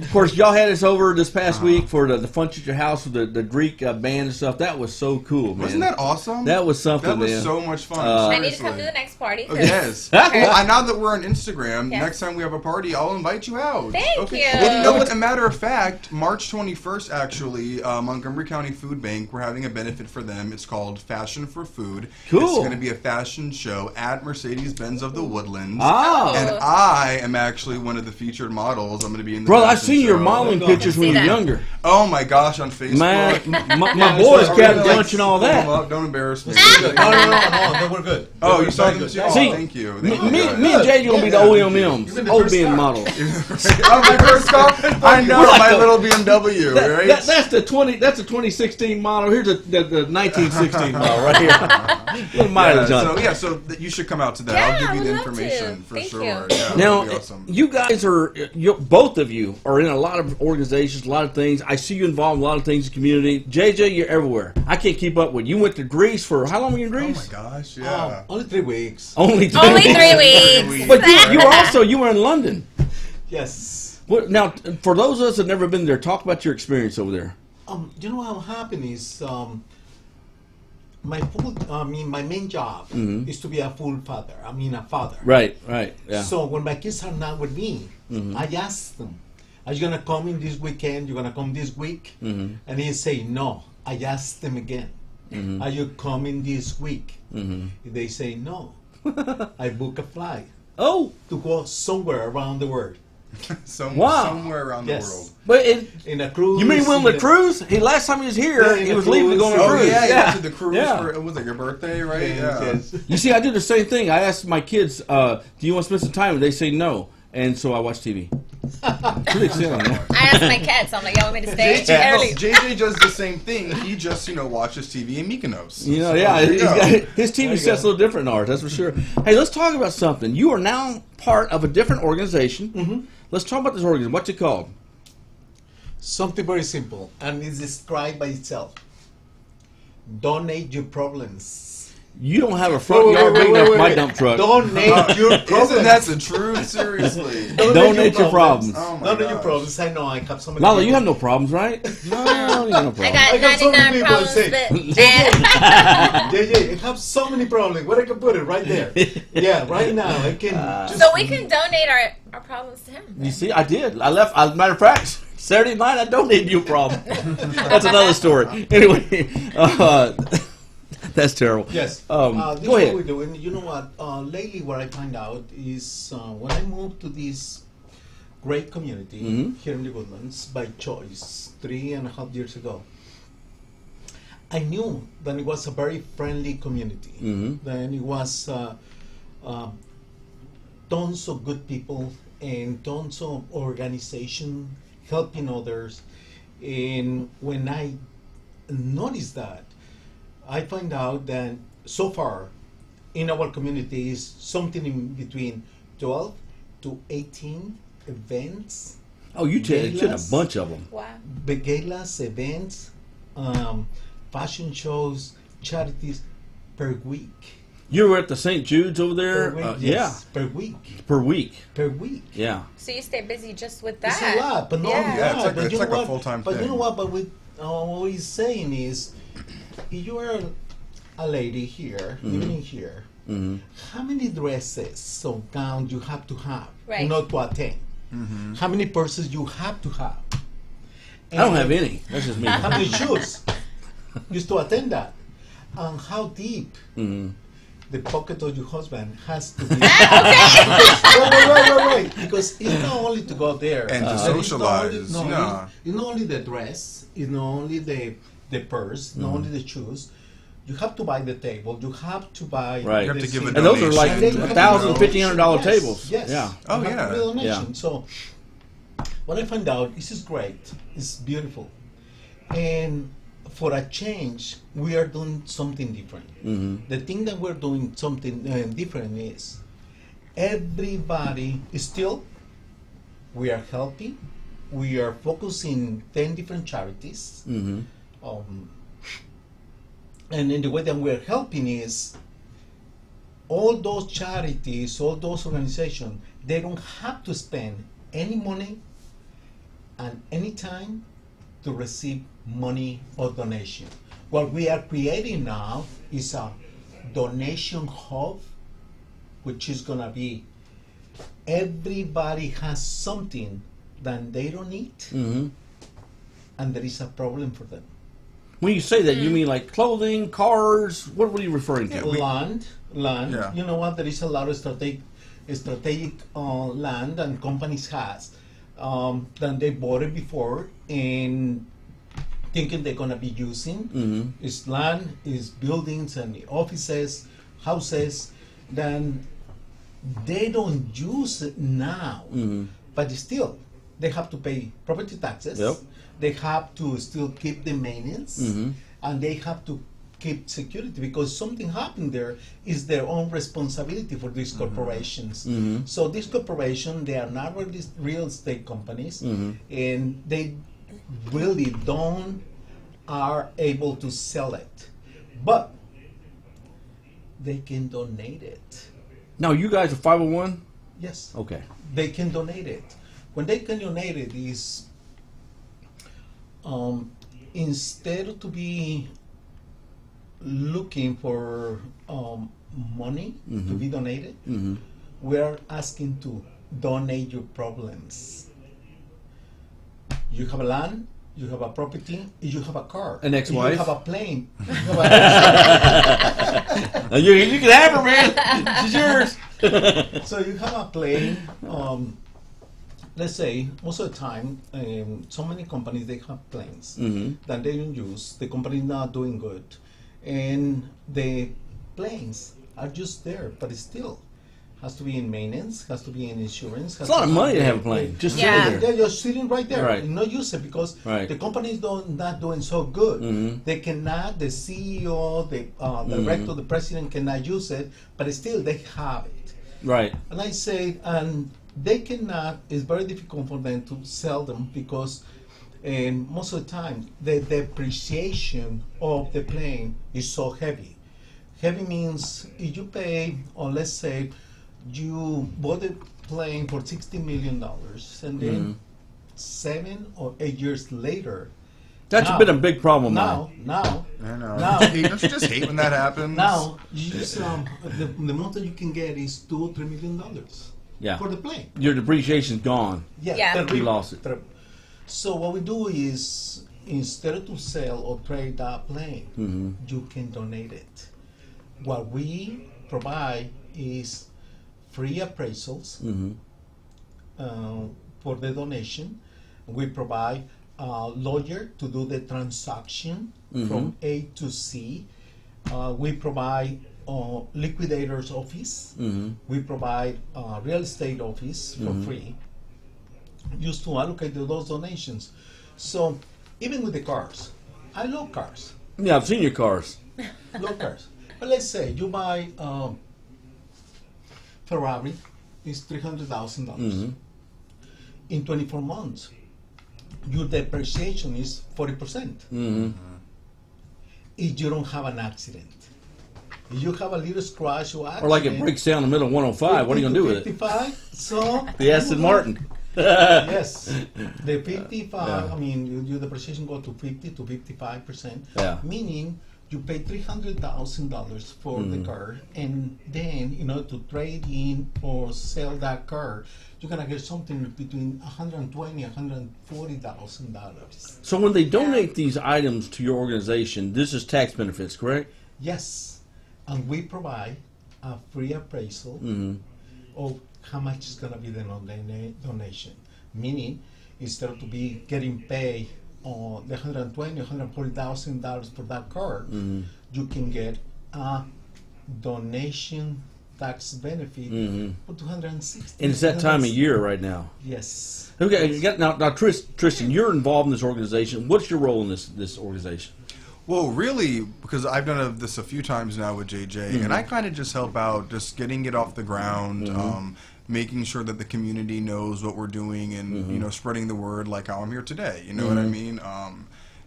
of course, y'all had us over this past week for the Function at Your House with the Greek band and stuff. That was so cool, man. Wasn't that awesome? That was something, That was man. so much fun. I need to come to the next party. Oh, yes. Well, now that we're on Instagram, Yes. next time we have a party, I'll invite you out. Thank you. Well, you know what? A matter of fact, March 21st, actually, Montgomery County Food Bank, we're having a benefit for them. It's called Fashion for Food. Cool. It's going to be a fashion show at Mercedes-Benz of the Woodlands. Oh. And I am actually one of the featured models. I'm going to be in the Brother, I've fashion seen your show. modeling pictures when you were that. younger. Oh my gosh, on Facebook. Man, my boys kept lunch and all Pull them that. up. Don't embarrass me. No, we're good. Oh, you saw them too? Oh, See, thank you. Me and Jay going to be the OMMs, OBM models. Oh, my first car? I know, We're like my the- little BMW, right? That's the 2016 model. Here's the 1916 model right here. Little mileage on it. So you should come out to that. Yeah, I'll give I you would the love to. information for Thank sure. you. Yeah, Now, that'll be awesome. you guys both of you are in a lot of organizations, a lot of things. I see you involved in a lot of things in the community. JJ, you're everywhere. I can't keep up with you. You went to Greece for, how long were you in Oh Greece? my gosh, yeah. Only 3 weeks. Only 3 Only weeks. 3 weeks. But you were in London. Yes. Now, for those of us that have never been there, talk about your experience over there. You know what happened is my main job is to be a full father. I mean, a father. Right, yeah. So when my kids are not with me, I ask them, "Are you gonna come in this weekend? You're gonna come this week?" And they say no. I ask them again, "Are you coming this week?" If they say no, I book a flight. Oh, to go somewhere around the world. Somewhere around the Yes. world. but In a cruise. you mean when the in a- cruise? Last time he was here, Yeah, in he a was leaving to go on a cruise. Oh cruise. yeah, you went to the cruise Yeah. for was it your birthday, right? Yes, yes. You see, I do the same thing. I ask my kids, "Do you want to spend some time?" And they say no, and so I watch TV. Pretty exciting. Yeah. I asked my cats. I'm like, y'all want me to stay early? JJ does the same thing. He just watches TV in Mykonos. You know, So, yeah, there you go. his TV set's a little different than ours, that's for sure. Hey, let's talk about something. You are now part of a different organization. Mm-hmm. Let's talk about this organization. What's it called? Something very simple, and it's described by itself. Donate your problems. You don't have a front yard big enough for my dump truck. Donate your problems. Isn't that the truth? Seriously. Donate your problems. Oh my Donate your gosh. problems. I know I have so many. Lala, you people- have no problems, right? No, you have no problems. I got I got so many 99 people problems, say- but JJ, I have so many problems. Where I can put it right there? Yeah, right now I can. Just, so we can donate our problems to him. You see, I did. I left. As a matter of fact, Saturday night I donated you a problem. That's another story. Anyway, that's terrible. Yes. Go This is ahead. what we do. And you know what? Lately, what I find out is when I moved to this great community Mhm. here in the Woodlands by choice 3.5 years ago, I knew that it was a very friendly community. Mhm. Then it was tons of good people and tons of organization helping others. And when I noticed that, I find out that so far in our community is something in between 12 to 18 events, Oh, you did a Galas. bunch of them. Wow. big galas, events, fashion shows, charities per week. You were at the St. Jude's over there. Per week, Yeah, per week. per week. Per week. Yeah. So you stay busy just with that. It's a lot, but not only Yeah. Yeah, it's that. like- but it's you know like a what? full-time But you thing. know what? But what he's saying is, if you are a lady here, living here, Mm-hmm. how many dresses or gowns you have to have Right. not to attend? How many purses you have to have? I don't have any. That's just me. How many shoes just to attend that? And how deep Mhm. the pocket of your husband has to be. Wait. Because it's not only to go there And to it's not only- socialize, no, yeah. it's not only the dress, it's not only the purse, not only the shoes. You have to buy the table. You have to buy. Right. You have to the give a seat. And those are like donation. And then you have $1,000, a $1,500 donation. tables. Yes. Yeah. Oh, You have yeah. to do a donation. Yeah. So what I find out, this is great. It's beautiful. And for a change, we are doing something different. Mhm. The thing that we're doing something different is everybody is still, we are helping. We are focusing 10 different charities. Mhm. And in the way that we're helping is all those charities, all those organizations, they don't have to spend any money and any time to receive money or donation. What we are creating now is a donation hub, which is going to be everybody has something that they don't need, Mhm. and there is a problem for them. When you say that, you mean like clothing, cars? What were you referring to? Land. Yeah. You know what? There is a lot of strategic land and companies has that they bought it before and thinking they're gonna be using. Mhm. It's land, is buildings and offices, houses. Then they don't use it now, Mhm. but still they have to pay property taxes. Yep. They have to still keep the maintenance, Mhm. and they have to keep security because something happened there is their own responsibility for these corporations. Mhm. So these corporations, they are not really real estate companies, Mhm. and they really don't are able to sell it, but they can donate it. Now, you guys are 501? Yes. Okay. They can donate it. When they can donate it is instead to be looking for money to be donated, Mhm. we're asking to donate your problems. You have a land, you have a property, you have a car, An ex-wife? you have a plane, you have You can have her, man. She's yours. So you have a plane. Let's say most of the time, so many companies they have planes that they don't use. The company is not doing good, and the planes are just there, but it still has to be in maintenance, has to be in insurance. It's a lot of money to have a plane. Just Yeah. sitting there. They're just sitting right there, Right. and not use it because Right. the company is not doing so good. They cannot. The CEO, the director, the president cannot use it, but still they have it. Right. And I say, and they cannot. It's very difficult for them to sell them because, most of the time, the depreciation of the plane is so heavy. Heavy means if you pay, or let's say, you bought a plane for $60 million, and then 7 or 8 years later, That's now- been a big problem now. Now, I know. Now- Don't you just hate when that happens? now, you just, the most that you can get is $2 or $3 million Yeah. for the plane. Your depreciation's gone. Yeah. terrible, You lost it. terrible. So what we do is, instead of to sell or trade that plane, you can donate it. What we provide is free appraisals for the donation. We provide a lawyer to do the transaction from A to C. We provide liquidator's office. We provide real estate office for free, used to allocate those donations. So even with the cars, I love cars. Yeah, I've seen your cars. Love cars. But let's say you buy Ferrari, is $300,000. In 24 months, your depreciation is 40%. If you don't have an accident. If you have a little scratch or accident, Or like it breaks down in the middle of 105. What are you going to do with it? 55, so The Aston Martin. yes, the 55. I mean, your depreciation go to 50 to 55%. Yeah. Meaning you pay $300,000 for the car, and then in order to trade in or sell that car, you're gonna get something between $120,000 and $140,000. So when they donate these items to your organization, this is tax benefits, correct? Yes, and we provide a free appraisal of how much is going to be the donation. Meaning, instead of to be getting paid on the $120,000, $140,000 for that car, you can get a donation tax benefit for $260,000. And it's that time of year right now. Yes. Okay, now Tristan, you're involved in this organization. What's your role in this organization? Well, really, because I've done this a few times now with JJ, and I kind of just help out, just getting it off the ground, making sure that the community knows what we're doing, and you know, spreading the word like how I'm here today. You know what I mean?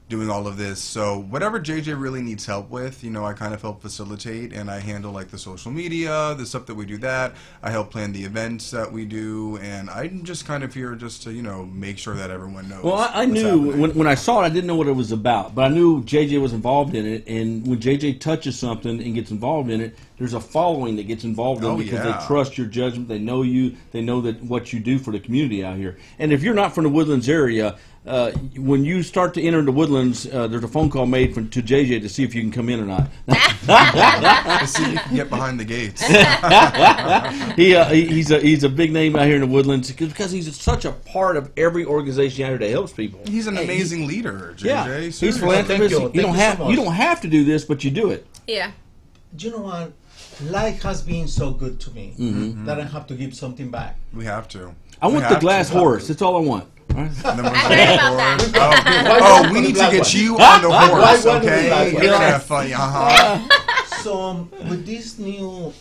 Doing all of this. So whatever JJ really needs help with, you know, I kind of help facilitate, and I handle like the social media, the stuff that we do that. I help plan the events that we do, and I'm just kind of here just to, you know, make sure that everyone knows. Well, I what's knew happening. when I saw it, I didn't know what it was about, but I knew JJ was involved in it. And when JJ touches something and gets involved in it, there's a following that gets involved in it because they trust your judgment. They know you. They know that what you do for the community out here. And if you're not from the Woodlands area, when you start to enter the Woodlands, there's a phone call made to JJ to see if you can come in or not. To see if you can get behind the gates. He's a big name out here in the Woodlands because he's such a part of every organization out here that helps people. He's an amazing leader, JJ. Yeah, Seriously. he's philanthropist. Thank you. You don't Thank you so you much. don't have to do this, but you do it. Yeah. Do you know what? Life has been so good to me that I have to give something back. We have to. I want We the have glass to. horse. That's all I want. All right? And then we're I heard about that. Oh, we need to get you on the horse, Black one, okay? black one. You're gonna have fun. So with this new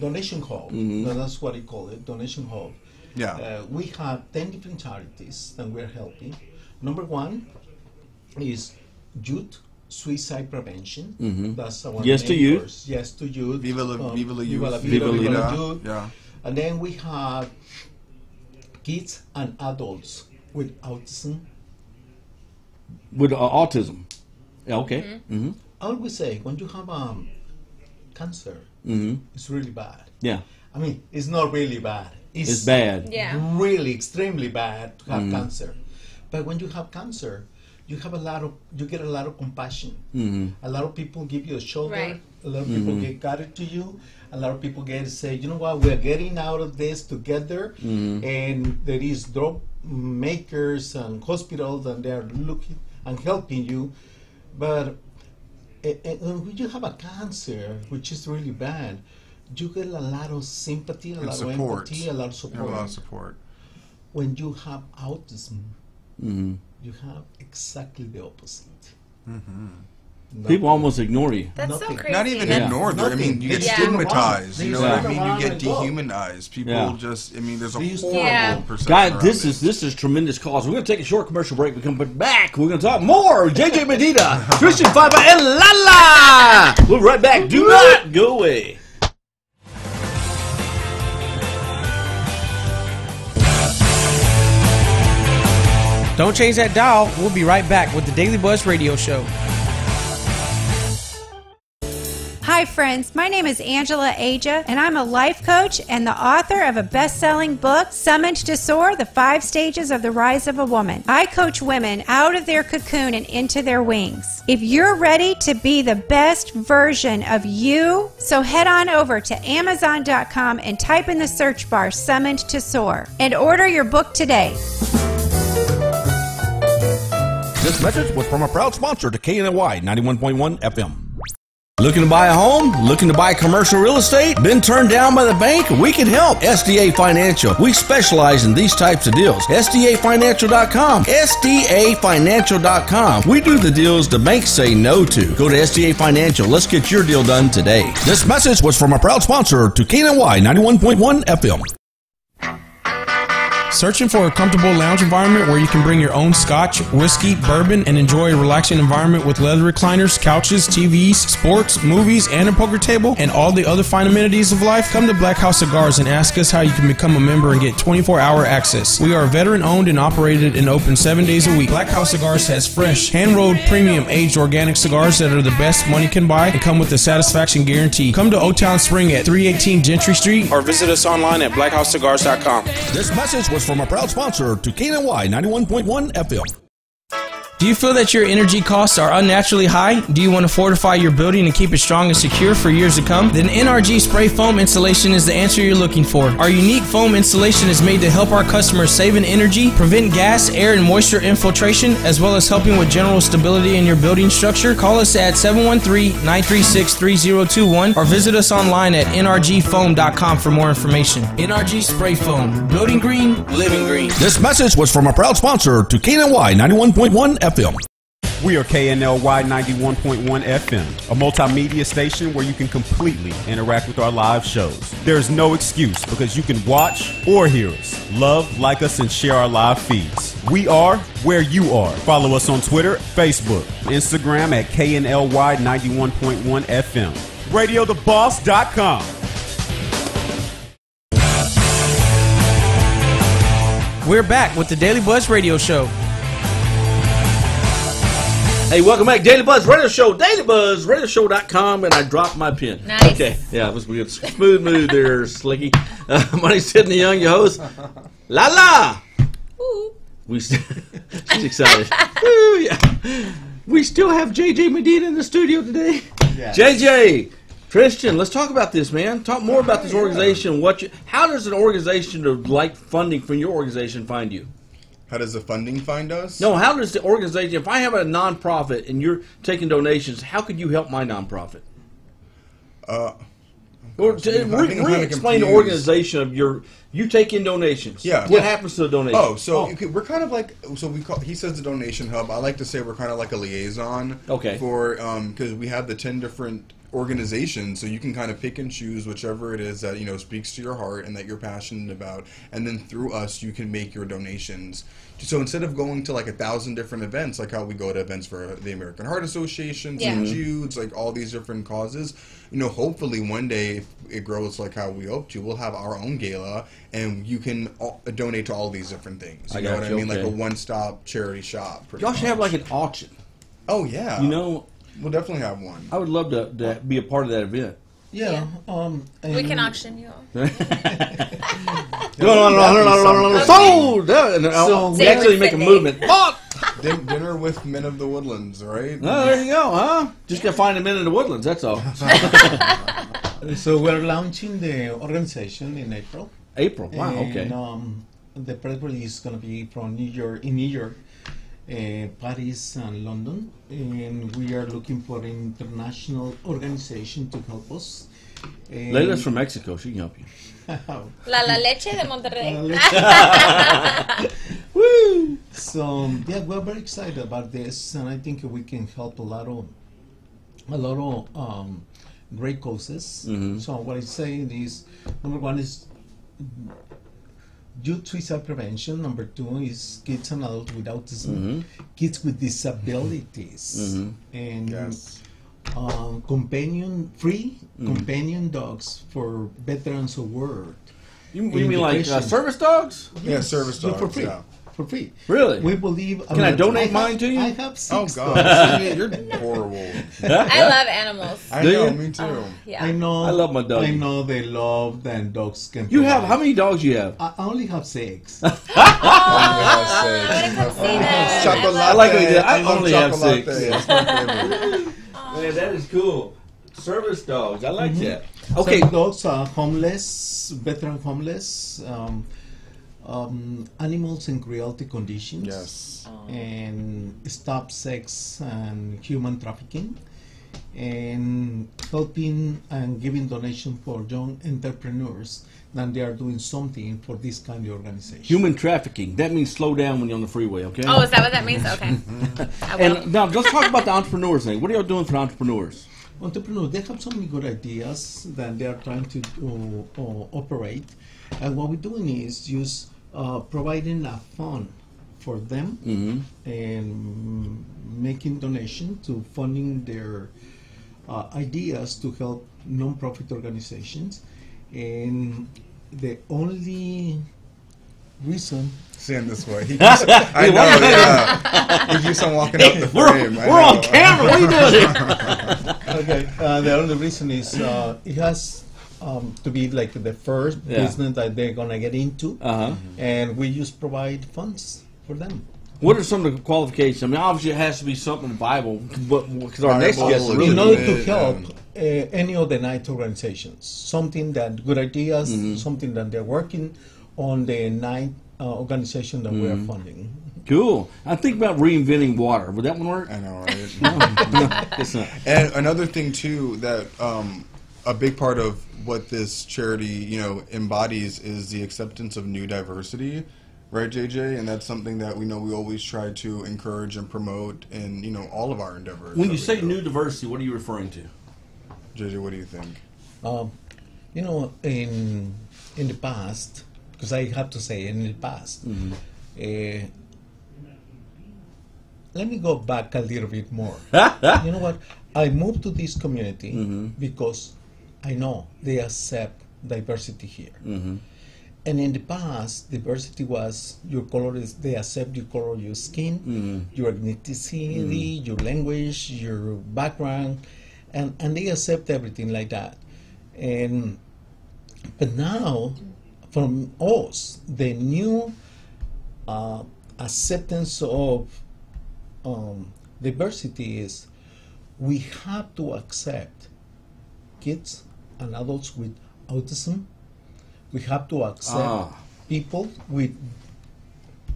donation hub, that's what I call it, donation hub. Yeah. We have 10 different charities that we're helping. Number one is youth suicide prevention. That's our Yes to main youth. course. Yes to youth. Viva la Youth. Viva la Viva la Youth. Yeah. And then we have kids and adults with autism. With autism. Yeah, okay. I always say when you have cancer, it's really bad. Yeah. I mean, it's not really bad. It's bad. Yeah. Really extremely bad to have cancer. But when you have cancer, you get a lot of compassion. Mm-hmm. A lot of people give you a shoulder. Right. A lot of people get it to you. A lot of people get to say, you know what, we're getting out of this together. And there is drug makers and hospitals, and they're looking and helping you. But when you have a cancer, which is really bad, you get a lot of sympathy, a lot of empathy, a lot of support. A lot of support. When you have autism, you have exactly the opposite. People almost ignore you. That's so Nothing. crazy. Not even That's- ignored. I mean, you get Yeah. stigmatized. You know what I mean? You get They go. dehumanized. People Yeah. just. I mean, there's a They used to- horrible Yeah. perception. Guys, around this it. is tremendous cause. We're going to take a short commercial break. We come back. We're going to talk more. JJ Medina, Christian Fiber, and Lala. We'll be right back. Do not go away. Don't change that dial. We'll be right back with the Daily Buzz Radio Show. Hi, friends. My name is Angela Aja, and I'm a life coach and the author of a best-selling book, Summoned to Soar, The 5 Stages of the Rise of a Woman. I coach women out of their cocoon and into their wings. If you're ready to be the best version of you, so head on over to Amazon.com and type in the search bar, Summoned to Soar, and order your book today. This message was from a proud sponsor to KNLY 91.1 FM. Looking to buy a home? Looking to buy commercial real estate? Been turned down by the bank? We can help. SDA Financial. We specialize in these types of deals. SDAFinancial.com. SDAFinancial.com. We do the deals the banks say no to. Go to SDA Financial. Let's get your deal done today. This message was from a proud sponsor to KNLY 91.1 FM. Searching for a comfortable lounge environment where you can bring your own scotch, whiskey, bourbon, and enjoy a relaxing environment with leather recliners, couches, TVs, sports, movies, and a poker table, and all the other fine amenities of life? Come to Black House Cigars and ask us how you can become a member and get 24-hour access. We are veteran-owned and operated and open 7 days a week. Black House Cigars has fresh, hand-rolled, premium, aged organic cigars that are the best money can buy and come with the satisfaction guarantee. Come to O-Town Spring at 318 Gentry Street or visit us online at blackhousecigars.com. This message was from a proud sponsor to KNLY 91.1 FM. Do you feel that your energy costs are unnaturally high? Do you want to fortify your building and keep it strong and secure for years to come? Then NRG Spray Foam Installation is the answer you're looking for. Our unique foam installation is made to help our customers save in energy, prevent gas, air, and moisture infiltration, as well as helping with general stability in your building structure. Call us at 713-936-3021 or visit us online at nrgfoam.com for more information. NRG Spray Foam. Building green, living green. This message was from a proud sponsor to KNLY 91.1 FM. We are KNLY 91.1 FM, a multimedia station where you can completely interact with our live shows. There's no excuse because you can watch or hear us, love, like us, and share our live feeds. We are where you are. Follow us on Twitter, Facebook, Instagram at KNLY 91.1 FM. RadioTheBoss.com. We're back with the Daily Buzz Radio Show. Hey, welcome back. Daily Buzz Radio Show, dailybuzzradioshow.com, and I dropped my pen. Nice. Okay, yeah, it was good. Smooth move there, Slicky. My name's Sidney Young, your host. La! Ooh. She's excited. Woo, yeah. We still have JJ Medina in the studio today. Yes. JJ, Christian, let's talk about this, man. Talk more about this organization. How does an organization of like funding from your organization find you? How does the funding find us? No, how does the organization, if I have a nonprofit and you're taking donations, how could you help my nonprofit? Or re-explain the organization of you take in donations. Yeah. What happens to the donation? Oh, so we're kind of like, he says the donation hub. I like to say we're kind of like a liaison. Okay. For, because we have the 10 different organizations, so you can kind of pick and choose whichever it is that, speaks to your heart and that you're passionate about. And then through us, you can make your donations. So instead of going to like 1,000 different events, like how we go to events for the American Heart Association, St. Jude's, like all these different causes, hopefully one day if it grows like how we hope to, we'll have our own gala and you can donate to all these different things. You know what I mean? Okay. Like a one-stop charity shop. Y'all should have like an auction. Oh, yeah. We'll definitely have one. I would love to be a part of that event. Yeah. We can auction you all. Sold! So We actually make a movement. Dinner with Men of the Woodlands, right? Oh, there you go, huh? Just gotta find a men in the woodlands, that's all. So we're launching the organization in April. April, wow, okay. And the press release is going to be from New York, Paris, and London. And we are looking for an international organization to help us. Layla's from Mexico, she can help you. La leche de Monterrey. Woo! So yeah, we're very excited about this, and I think we can help a lot of great causes. So what I'm saying is, number one is youth suicide prevention. Number two is kids and adults with autism, kids with disabilities, and Yes. companion dogs for veterans of war. You mean like service dogs? Yeah, service dogs. For free. Yeah. For free. Really? We believe. Can I donate mine to you? I have 6 Oh dogs. God, you're horrible. I love animals. I Do know, you? me too. Yeah. I know. I love my dog. I know they love that dogs can. You have, provide. how many dogs you have? I only have 6. I want to come see them. Chocolate. I like what you did. I love only have chocolate 6. latte. It's my favorite. Man, that is cool. Service dogs, I like that. Okay. Okay, Dogs are homeless, veteran homeless, animals in cruelty conditions. Yes. And stop sex and human trafficking, and helping and giving donation for young entrepreneurs. Then they are doing something for this kind of organization. human trafficking. That means slow down when you're on the freeway, okay? Oh, is that what that means? Okay. I will. And now, let's talk about the entrepreneurs thing. What are y'all doing for the entrepreneurs? Entrepreneurs, they have so many good ideas that they are trying to operate, and what we're doing is just providing a fund for them and making donation to funding their ideas to help non-profit organizations. And the only reason Stand this way. He keeps, I know, yeah. He keeps on walking out the frame. We're on camera. What are you doing here? okay, the only reason is it has to be like the first business that they're gonna get into, and we just provide funds for them. What are some of the qualifications? I mean, obviously it has to be something viable, but because our next guest is Viable, really In order to legitimate, help any of the night organizations, something that good ideas, something that they're working on the night organization that we are funding. cool. I think about reinventing water. Would that one work? I know, right? No, it's not. And another thing too that a big part of what this charity, embodies is the acceptance of new diversity, right, JJ? And that's something that we always try to encourage and promote in all of our endeavors. When you that we say do. new diversity, what are you referring to? JJ, what do you think? In the past, because I have to say in the past, let me go back a little bit more. You know what? I moved to this community because I know they accept diversity here. And in the past, diversity was your color is they accept your color of your skin, your ethnicity, your language, your background, and they accept everything like that. But now, from us, the new acceptance of diversity is we have to accept kids and adults with autism. We have to accept people with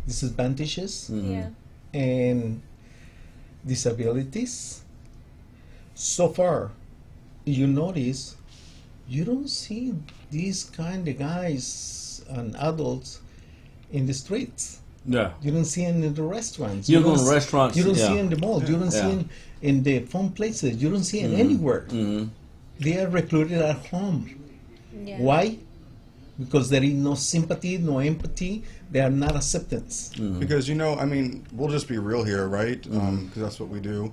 disadvantages Yeah. and disabilities. So far, you notice you don't see these kind of guys and adults in the streets. Yeah. You don't see them in the restaurants. You don't go don't to restaurants, You don't yeah. see them in the mall. You don't see Yeah. them in the fun places. You don't see them anywhere. They are recruited at home. Yeah. Why? Because there is no sympathy, no empathy. They are not acceptance. Because we'll just be real here, right? Because that's what we do.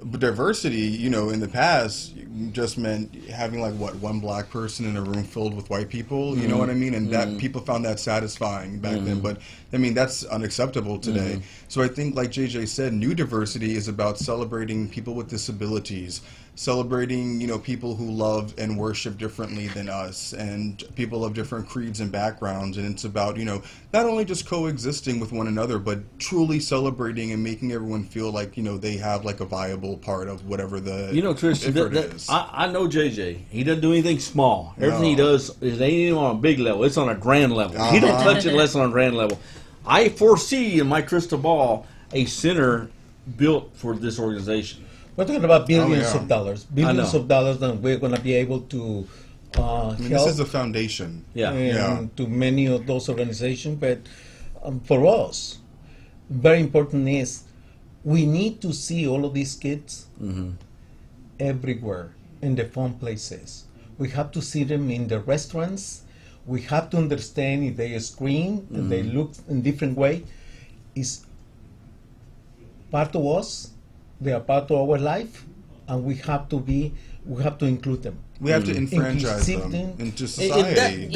But diversity, in the past, just meant having like one black person in a room filled with white people. You know what I mean? And that people found that satisfying back then. But I mean, that's unacceptable today. So I think, like JJ said, new diversity is about celebrating people with disabilities, celebrating, people who love and worship differently than us, and people of different creeds and backgrounds. And it's about, not only just coexisting with one another, but truly celebrating and making everyone feel like, they have like a viable part of whatever the Trish, effort is. I know JJ. He doesn't do anything small. Everything he does is ain't even on a big level. It's on a grand level. He don't touch it unless on a grand level. I foresee in my crystal ball a center built for this organization. We're talking about billions of dollars. Billions of dollars that we're going to be able to help. This is the foundation. To many of those organizations. But for us, very important is we need to see all of these kids everywhere in the fun places. We have to see them in the restaurants. We have to understand if they scream and they look in different way. It's part of us. They are part of our life, and we have to include them. We have to enfranchise them into society.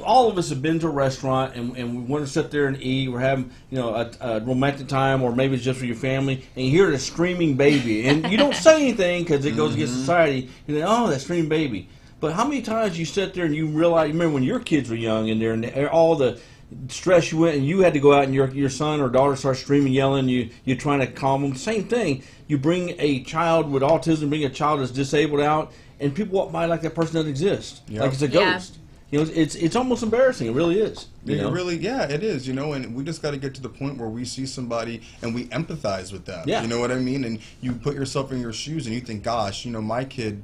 All of us have been to a restaurant and we want to sit there and eat. We're having, a romantic time, or maybe it's just for your family, and you hear the screaming baby, and you don't say anything because it goes against society. You think, oh, that screaming baby. But how many times you sit there and you realize, you remember when your kids were young and there, and all the stress you went, and you had to go out and your son or daughter starts screaming, yelling, you're trying to calm them. Same thing. You bring a child with autism, bring a child that's disabled out, and people walk by like that person doesn't exist, like it's a ghost. It's almost embarrassing. It really is. It is. And we just got to get to the point where we see somebody and we empathize with them. Yeah. You know what I mean? And you put yourself in your shoes and you think, gosh, my kid,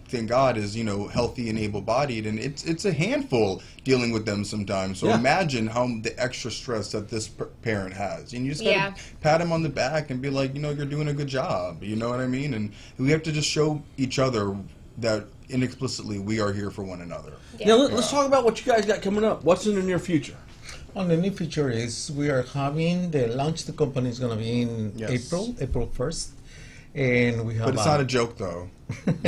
thank God, is healthy and able-bodied, and it's a handful dealing with them sometimes. So imagine how the extra stress that this parent has, and you just gotta pat him on the back and be like, you're doing a good job. You know what I mean? And we have to just show each other that inexplicitly we are here for one another. Now let's talk about what you guys got coming up. What's in the near future? On the near future is we are having the launch. The company is going to be in April 1st. And we have but it's not a joke, though. April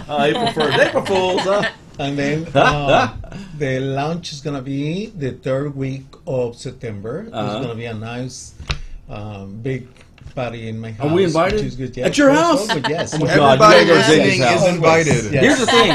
1st. April Fools, huh? And then the launch is going to be the 3rd week of September. It's going to be a nice, big party in my house. Are we invited? Which is good. At your house? Yes. Everybody listening is invited. Yes. Here's the thing.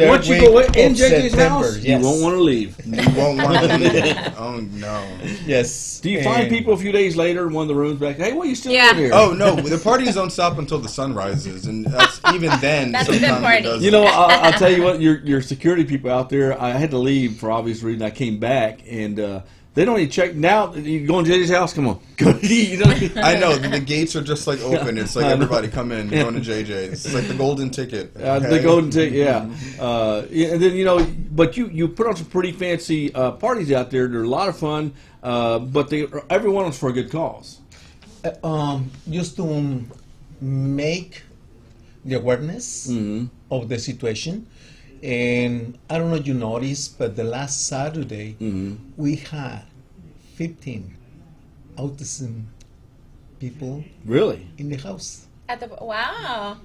Once you go in JJ's house, you won't want to leave. You won't want to leave. Oh, no. Yes. Do you find people a few days later in one of the rooms back, hey, what are you still in here? Oh, no. The parties don't stop until the sun rises. And that's even then. That's a good party. I'll tell you what, your security people out there, I had to leave for obvious reason. I came back, and they don't even check. Now, you go to JJ's house, come on. Go to eat. I know. The gates are just like open. It's like everybody come in, going to JJ's. It's like the golden ticket. Okay? The golden ticket, yeah. And then, but you put on some pretty fancy parties out there. They're a lot of fun, but every one of them's for a good cause. Just to make the awareness of the situation. And I don't know if you noticed, but the last Saturday we had 15 autism people in the house. Wow.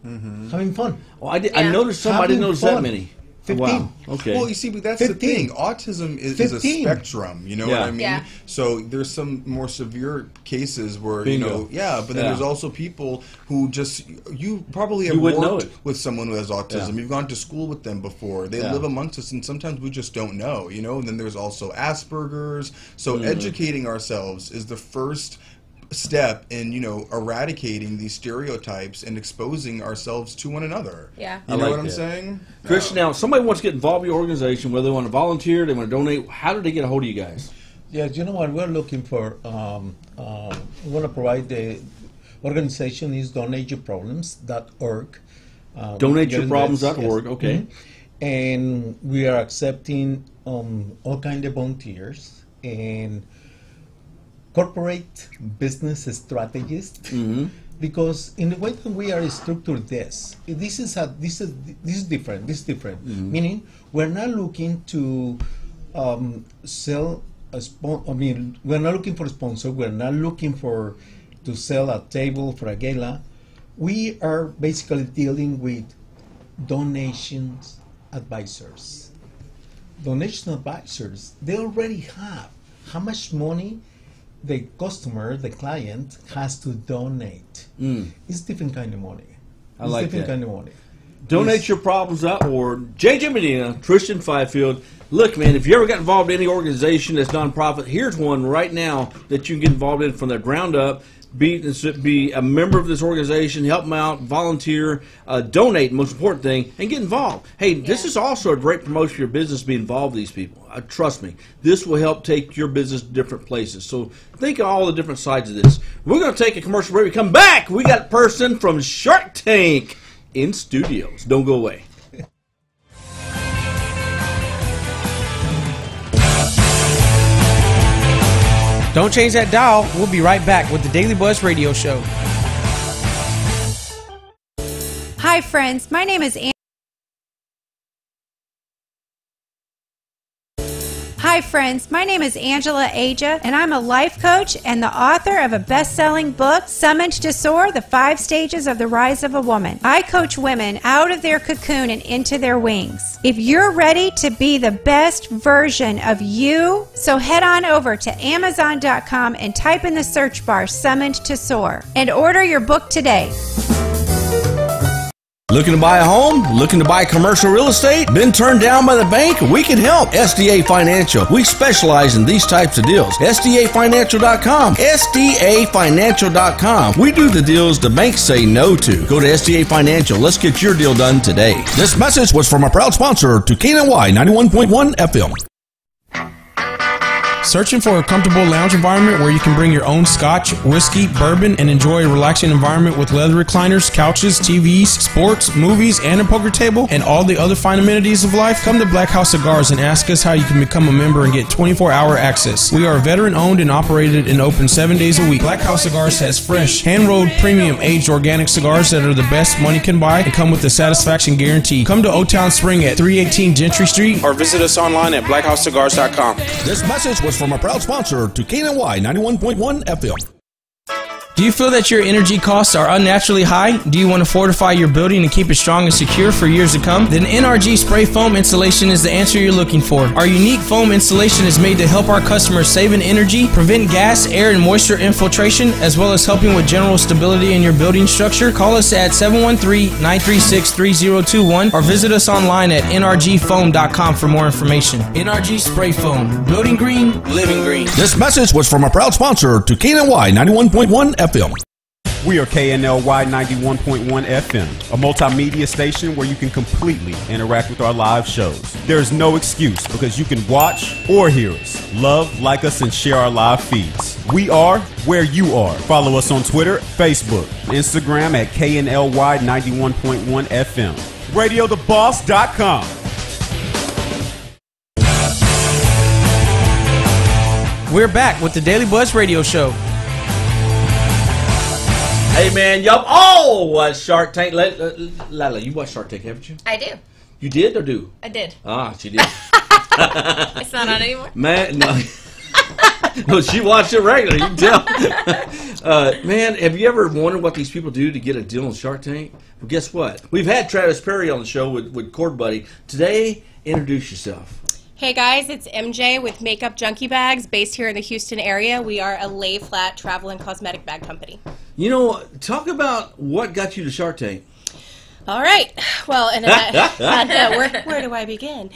Having fun. Well, I noticed some. I didn't notice that many. 15. Wow. Okay. Well, you see, but that's 15. the thing. Autism is a spectrum. You know what I mean? Yeah. So there's some more severe cases where Bingo. but then there's also people who just you probably have wouldn't know worked it. with someone who has autism. Yeah. You've gone to school with them before. They live amongst us, and sometimes we just don't know. And then there's also Asperger's. So educating ourselves is the first step in eradicating these stereotypes and exposing ourselves to one another. Yeah. You know what I'm saying? Chris, now somebody wants to get involved in your organization, whether they want to volunteer, they want to donate. How do they get a hold of you guys? Yeah, you know what we're looking for. We want to provide the organization is donateyourproblems.org. Donateyourproblems.org. Okay. Mm-hmm. And we are accepting all kinds of volunteers and corporate business strategists, because in the way that we are structured, this is different. This is different. Meaning, we're not looking to sell a we're not looking for a sponsor. We're not looking for to sell a table for a gala. We are basically dealing with donations advisors. Donation advisors, they already have how much money the customer, the client, has to donate. It's different kind of money. I like different that. kind of money. Donate your problems out, or JJ Medina, Tristan Fifield. Look, man, if you ever got involved in any organization that's nonprofit, here's one right now that you can get involved in from the ground up. Be a member of this organization, help them out, volunteer, donate, most important thing, and get involved. Hey, this is also a great promotion for your business to be involved with these people. Trust me, this will help take your business to different places. So think of all the different sides of this. We're going to take a commercial break. We come back. We got a person from Shark Tank in studios. Don't go away. Don't change that dial. We'll be right back with the Daily Buzz Radio Show. Hi, friends. My name is Hi, friends. My name is Angela Aja, and I'm a life coach and the author of a best-selling book, Summoned to Soar, The 5 Stages of the Rise of a Woman. I coach women out of their cocoon and into their wings. If you're ready to be the best version of you, so head on over to Amazon.com and type in the search bar, Summoned to Soar, and order your book today. Looking to buy a home? Looking to buy commercial real estate? Been turned down by the bank? We can help. SDA Financial. We specialize in these types of deals. SDAFinancial.com. SDAFinancial.com. We do the deals the banks say no to. Go to SDA Financial. Let's get your deal done today. This message was from a proud sponsor to KNLY 91.1 FM. Searching for a comfortable lounge environment where you can bring your own scotch, whiskey, bourbon, and enjoy a relaxing environment with leather recliners, couches, TVs, sports, movies, and a poker table, and all the other fine amenities of life? Come to Black House Cigars and ask us how you can become a member and get 24-hour access. We are veteran-owned and operated and open 7 days a week. Black House Cigars has fresh, hand-rolled, premium, aged organic cigars that are the best money can buy and come with the satisfaction guarantee. Come to Old Town Spring at 318 Gentry Street or visit us online at blackhousecigars.com. This message was from a proud sponsor to KNLY 91.1 FM. Do you feel that your energy costs are unnaturally high? Do you want to fortify your building and keep it strong and secure for years to come? Then NRG Spray Foam Installation is the answer you're looking for. Our unique foam installation is made to help our customers save in energy, prevent gas, air, and moisture infiltration, as well as helping with general stability in your building structure. Call us at 713-936-3021 or visit us online at nrgfoam.com for more information. NRG Spray Foam. Building green, living green. This message was from a proud sponsor to KNLY 91.1 FM. We are KNLY 91.1 FM, a multimedia station where you can completely interact with our live shows. There's no excuse because you can watch or hear us, love, like us, and share our live feeds. We are where you are. Follow us on Twitter, Facebook, Instagram at KNLY 91.1 FM. RadioTheBoss.com. We're back with the Daily Buzz Radio Show. Hey, man, y'all all watch Shark Tank. Lala, you watch Shark Tank, haven't you? I do. You did or do? I did. Ah, she did. It's not on anymore? Man, no. No, she watched it regularly, you can tell. Man, have you ever wondered what these people do to get a deal on Shark Tank? Well, guess what? We've had Travis Perry on the show with Cord Buddy. Today, introduce yourself. Hey guys, it's MJ with Makeup Junkie Bags, based here in the Houston area. We are a lay-flat travel and cosmetic bag company. You know, talk about what got you to Shark Tank. All right. Well, and where do I begin?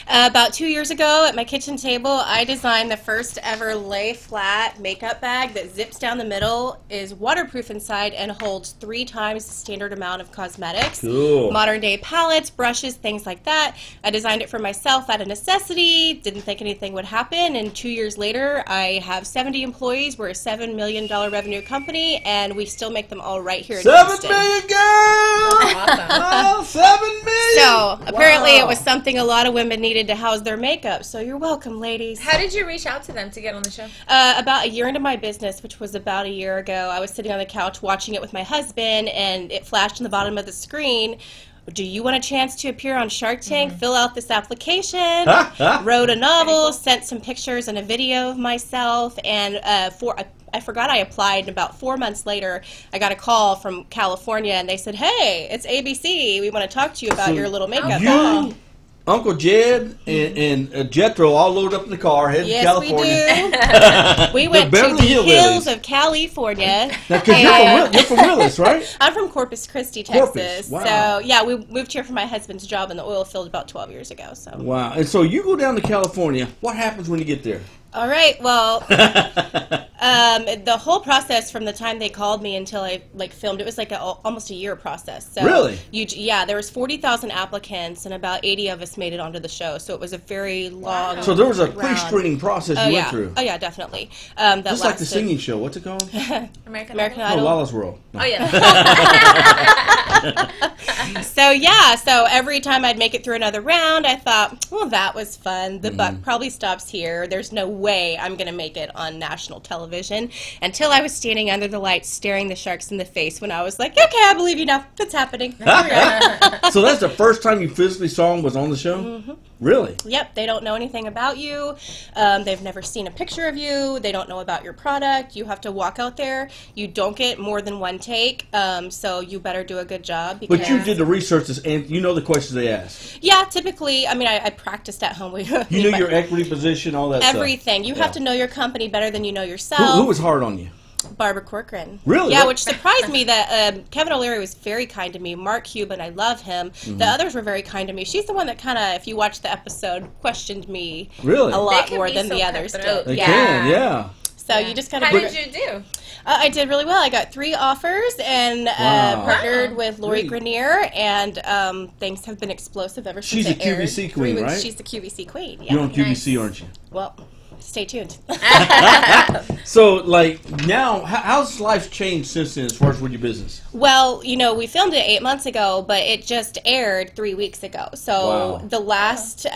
About 2 years ago at my kitchen table, I designed the first ever lay flat makeup bag that zips down the middle, is waterproof inside, and holds 3 times the standard amount of cosmetics. Cool. Modern day palettes, brushes, things like that. I designed it for myself out of necessity, didn't think anything would happen, and 2 years later, I have 70 employees. We're a $7 million revenue company, and we still make them all right here in Houston. 7 million, girl! Awesome. Oh, 7 million! So, apparently it was something a lot of women needed to house their makeup. So, you're welcome, ladies. How did you reach out to them to get on the show? About a year into my business, which was about a year ago, I was sitting on the couch watching it with my husband, and it flashed on the bottom of the screen. Do you want a chance to appear on Shark Tank? Fill out this application. Wrote a novel, sent some pictures and a video of myself, and I forgot I applied, and about 4 months later, I got a call from California, and they said, "Hey, it's ABC. We want to talk to you about your little makeup bag." You, Uncle Jed, and Jethro all loaded up in the car, heading to California. We do. We went to the hills of California. Because you're from Willis, right? I'm from Corpus Christi, Texas. Corpus, wow. So, yeah, we moved here for my husband's job in the oil field about 12 years ago. So. Wow. And so you go down to California. What happens when you get there? All right. Well, the whole process from the time they called me until I filmed, it was almost a year process. So really? There was 40,000 applicants, and about 80 of us made it onto the show. So it was a very long. So there was a pre-screening process you went through. Oh yeah, definitely. Just like the singing show. What's it called? American Idol. Oh, Lala's World. No. Oh yeah. So every time I'd make it through another round, I thought, well, that was fun. The buck probably stops here. There's no way I'm going to make it on national television, until I was standing under the lights staring the sharks in the face when I was like, okay, I believe you now. It's happening. So that's the first time you physically saw him was on the show? Mm-hmm. Really? Yep. They don't know anything about you. They've never seen a picture of you. They don't know about your product. You have to walk out there. You don't get more than one take, so you better do a good job. But you did the research, and you know the questions they ask. Yeah, typically, I mean, I practiced at home. You know your equity position, all that everything. Stuff. You have to know your company better than you know yourself. Who was hard on you? Barbara Corcoran. Really? Yeah, which surprised me that Kevin O'Leary was very kind to me. Mark Cuban, I love him. Mm-hmm. The others were very kind to me. She's the one that kind of, if you watch the episode, questioned me a lot more than the others did. They can, yeah. So you just kind of. How did you do? I did really well. I got 3 offers and partnered with Lori Grenier, and things have been explosive ever since it aired. She's the QVC queen, right? She's the QVC queen. Yeah. You're on QVC, aren't you? Well, stay tuned. So, now, how's life changed since then as far as with your business? Well, we filmed it 8 months ago, but it just aired 3 weeks ago. So the last,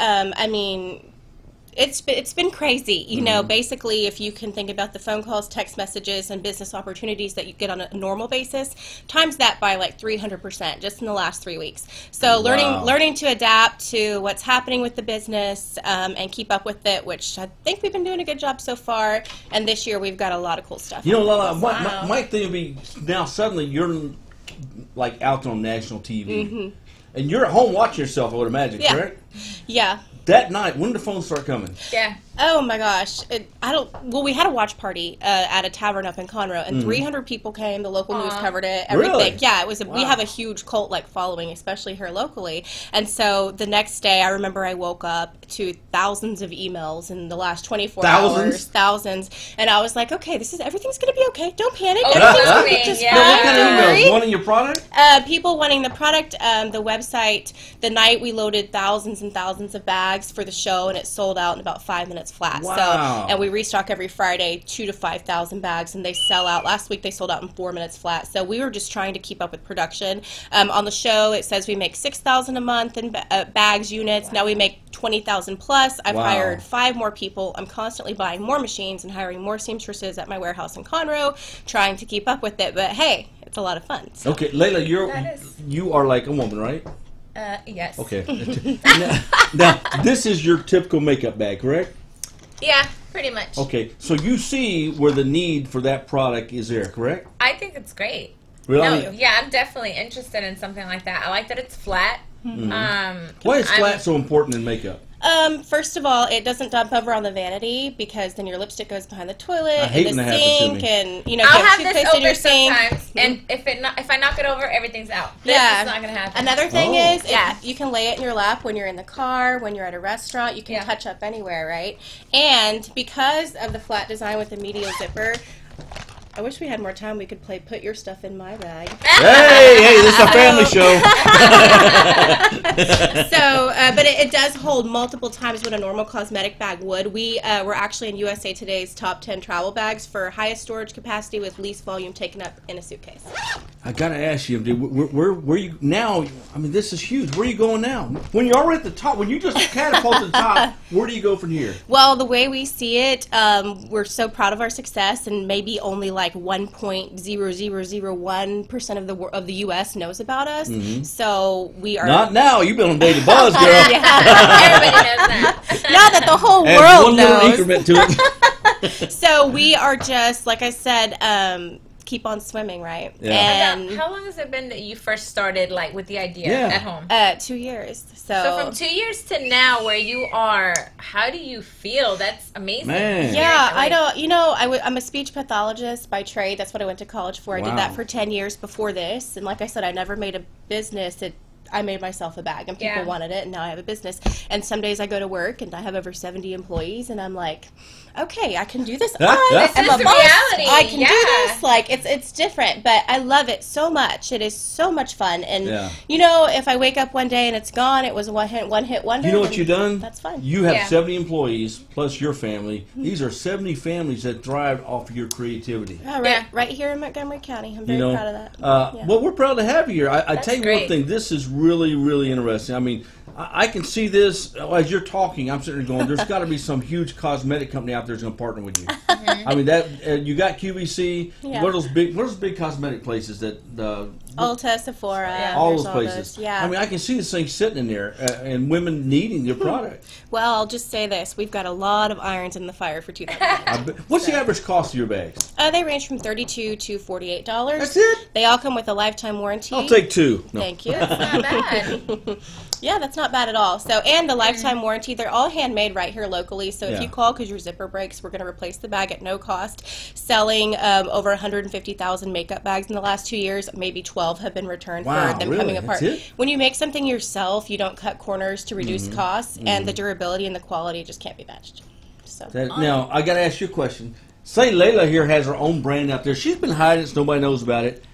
It's been crazy. Basically, if you can think about the phone calls, text messages, and business opportunities that you get on a normal basis, times that by 300% just in the last 3 weeks. So learning to adapt to what's happening with the business and keep up with it, which I think we've been doing a good job so far. And this year we've got a lot of cool stuff. Lala, my thing would be now suddenly you're out on national TV, and you're at home watching yourself. I would imagine, correct? Yeah. That night, when did the phones start coming? Yeah. Oh my gosh. We had a watch party at a tavern up in Conroe, and 300 people came. The local news covered it. Everything. Really? Yeah, it was. We have a huge cult-like following, especially here locally. And so the next day, I remember I woke up to thousands of emails in the last 24 hours. Thousands. And I was like, okay, everything's going to be okay. Don't panic. Everything's going to be just fine. What kind of emails? Wanting your product? People wanting the product, the website. The night we loaded thousands and thousands of bags for the show, and it sold out in about 5 minutes flat. Wow. So, and we restock every Friday 2,000 to 5,000 bags, and they sell out. Last week they sold out in 4 minutes flat. So we were just trying to keep up with production. On the show, it says we make 6,000 a month in bags units. Now we make 20,000 plus. I've hired 5 more people. I'm constantly buying more machines and hiring more seamstresses at my warehouse in Conroe, trying to keep up with it. But hey, it's a lot of fun. So. Okay, Layla, you are like a woman, right? Yes. Okay. now, this is your typical makeup bag, correct? Yeah, pretty much. Okay, so you see where the need for that product is there, correct? I think it's great. Really? No, yeah, I'm definitely interested in something like that. I like that it's flat. Why is flat so important in makeup? First of all, it doesn't dump over on the vanity, because then your lipstick goes behind the toilet and the sink, and I'll get have toothpaste this in your open sink. sometimes, and if I knock it over, everything's out. This is not gonna happen. Another thing is, you can lay it in your lap when you're in the car, when you're at a restaurant. You can touch up anywhere, right? And because of the flat design with the medial zipper, I wish we had more time. We could play Put Your Stuff in My Bag. Hey, this is a family show. So, but it does hold multiple times what a normal cosmetic bag would. We were actually in USA Today's top 10 travel bags for highest storage capacity with least volume taken up in a suitcase. I gotta ask you, where you now? I mean, this is huge. Where are you going now? When you're already at the top, when you just catapult to the top, where do you go from here? Well, the way we see it, we're so proud of our success, and maybe only 1.0001% of the U.S. knows about us. So we are not now. You've been on Daily Buzz, girl. Everybody knows that. Now that the whole Add world one knows. little increment to it. So we are just, like I said, keep on swimming, right? Yeah. And How long has it been that you first started, like, with the idea Yeah. at home? 2 years. So from 2 years to now, where you are, how do you feel? That's amazing. Man. Yeah, I Like, don't, I'm a speech pathologist by trade. That's what I went to college for. I did Wow. that for 10 years before this. And like I said, I never made a business. I made myself a bag, and people Yeah. wanted it, and now I have a business. And some days I go to work, and I have over 70 employees, and I'm like, okay, I can do this. This I'm is a the boss. reality. I can Yeah. do this. Like, it's different, but I love it so much. It is so much fun. And, Yeah. if I wake up one day and it's gone, it was a one-hit wonder. You know what then you've done? That's fun. You have Yeah. 70 employees plus your family. These are 70 families that thrive off of your creativity. Yeah, right here in Montgomery County. I'm very proud of that. Yeah. Well, we're proud to have you here. I tell you one great. thing. This is really, really interesting. I mean, I can see this as you're talking. I'm sitting there going, "There's got to be some huge cosmetic company out there that's going to partner with you." I mean, that you got QVC. Yeah. What are those big cosmetic places that? Ulta, Sephora, all there's those places. those. Yeah. I mean, I can see this thing sitting in there, and women needing your product. Well, I'll just say this: we've got a lot of irons in the fire for 2000. What's the average cost of your bags? They range from $32 to $48. That's it? They all come with a lifetime warranty. I'll take two. No. Thank you. Not bad. Yeah, that's not bad at all. So, and the lifetime warranty, they're all handmade right here locally. So, if Yeah. you call because your zipper breaks, we're going to replace the bag at no cost. Selling over 150,000 makeup bags in the last 2 years, maybe 12 have been returned Wow, for them really? coming apart. That's it? When you make something yourself, you don't cut corners to reduce costs, and the durability and the quality just can't be matched. So, Now, I got to ask you a question. Say Layla here has her own brand out there. She's been hiding it so nobody knows about it.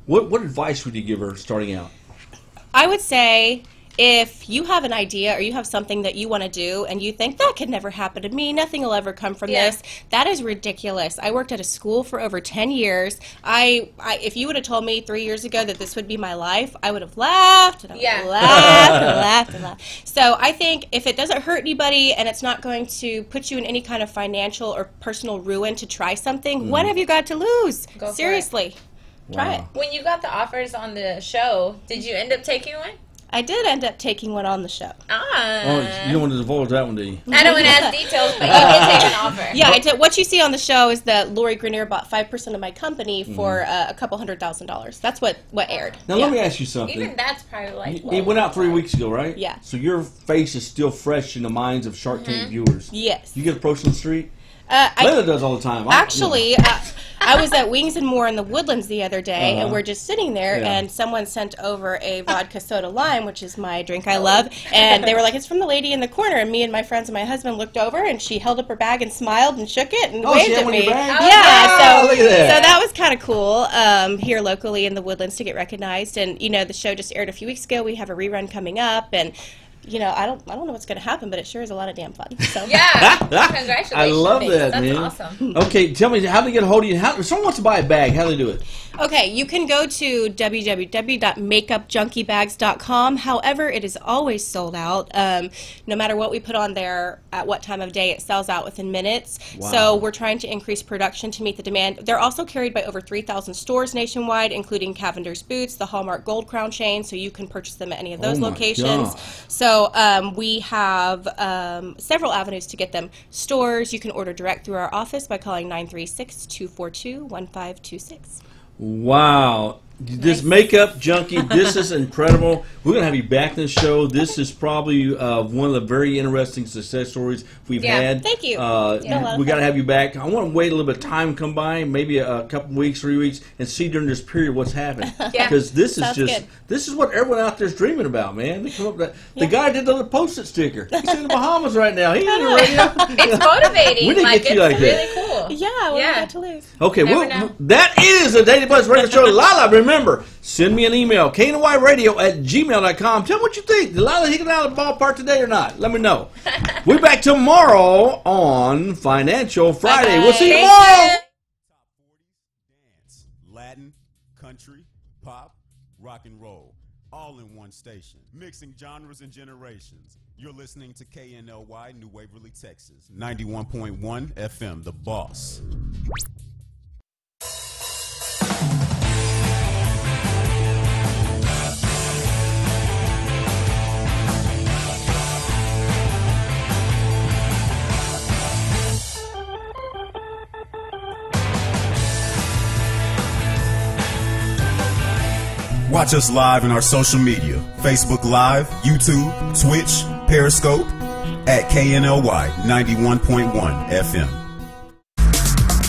What advice would you give her starting out? I would say if you have an idea or you have something that you want to do and you think that could never happen to me, nothing will ever come from this, that is ridiculous. I worked at a school for over 10 years. If you would have told me 3 years ago that this would be my life, I would have laughed and I would have laughed and laughed and laughed. So I think if it doesn't hurt anybody and it's not going to put you in any kind of financial or personal ruin to try something, what have you got to lose? Go for it. Seriously. Try it. When you got the offers on the show, did you end up taking one? I did end up taking one on the show. Oh, you don't want to divulge that one, do you? I don't want to ask details, but you did take an offer. Yeah, I did. What you see on the show is that Lori Grenier bought 5% of my company for a couple $100,000. That's what aired. Now, let me ask you something. Even that's probably like, It went out 3 weeks ago, right? Yeah. So your face is still fresh in the minds of Shark Tank viewers. Yes. You get approached on the street? Layla does all the time. Actually, I was at Wings and More in the Woodlands the other day, and we're just sitting there, and someone sent over a vodka soda lime, which is my drink I love, and they were like, "It's from the lady in the corner." And me and my friends and my husband looked over, and she held up her bag and smiled and shook it and waved she had at one in me. your bag? Yeah, Look at that. so that was kind of cool here locally in the Woodlands to get recognized. And the show just aired a few weeks ago. We have a rerun coming up, and I don't know what's going to happen, but it sure is a lot of damn fun. So. Yeah, congratulations. I love Thanks. that, That's man. awesome. Okay, tell me, how do they get a hold of you? If someone wants to buy a bag, how do they do it? Okay, you can go to www.makeupjunkiebags.com. However, it is always sold out. No matter what we put on there, at what time of day, it sells out within minutes. Wow. So we're trying to increase production to meet the demand. They're also carried by over 3,000 stores nationwide, including Cavender's Boots, the Hallmark Gold Crown chain, so you can purchase them at any of those Oh my locations. God. So we have several avenues to get them. Stores, you can order direct through our office by calling 936-242-1526. Wow. This makeup junkie, this is incredible. We're going to have you back in the show. This is probably one of the very interesting success stories we've had. Thank you. We got to have you back. I want to wait a little bit of time come by, maybe a couple weeks, 3 weeks, and see during this period what's happened. Because this is Sounds just, good. this is what everyone out there is dreaming about, man. They come up with that. The guy did the little Post-it sticker. He's in the Bahamas right now. He's in the radio. It's motivating. We didn't get you like it's really that. cool. Yeah, what Yeah. do we got to lose? Okay, Never well, know. that is the Daily Buzz Radio Show. Lala, remember, send me an email, knlyradio@gmail.com. Tell me what you think. Did Lala hit it out of the ballpark today or not? Let me know. We're back tomorrow on Financial Friday. Bye-bye. We'll see you Thank tomorrow. you. Dance, Latin, country, pop, rock and roll, all in one station, mixing genres and generations. You're listening to KNLY, New Waverly, Texas, 91.1 FM, The Boss. Watch us live in our social media, Facebook Live, YouTube, Twitch, Periscope, at KNLY 91.1 FM.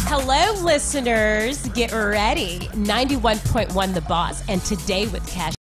Hello, listeners. Get ready. 91.1 The Boss. And today with Cash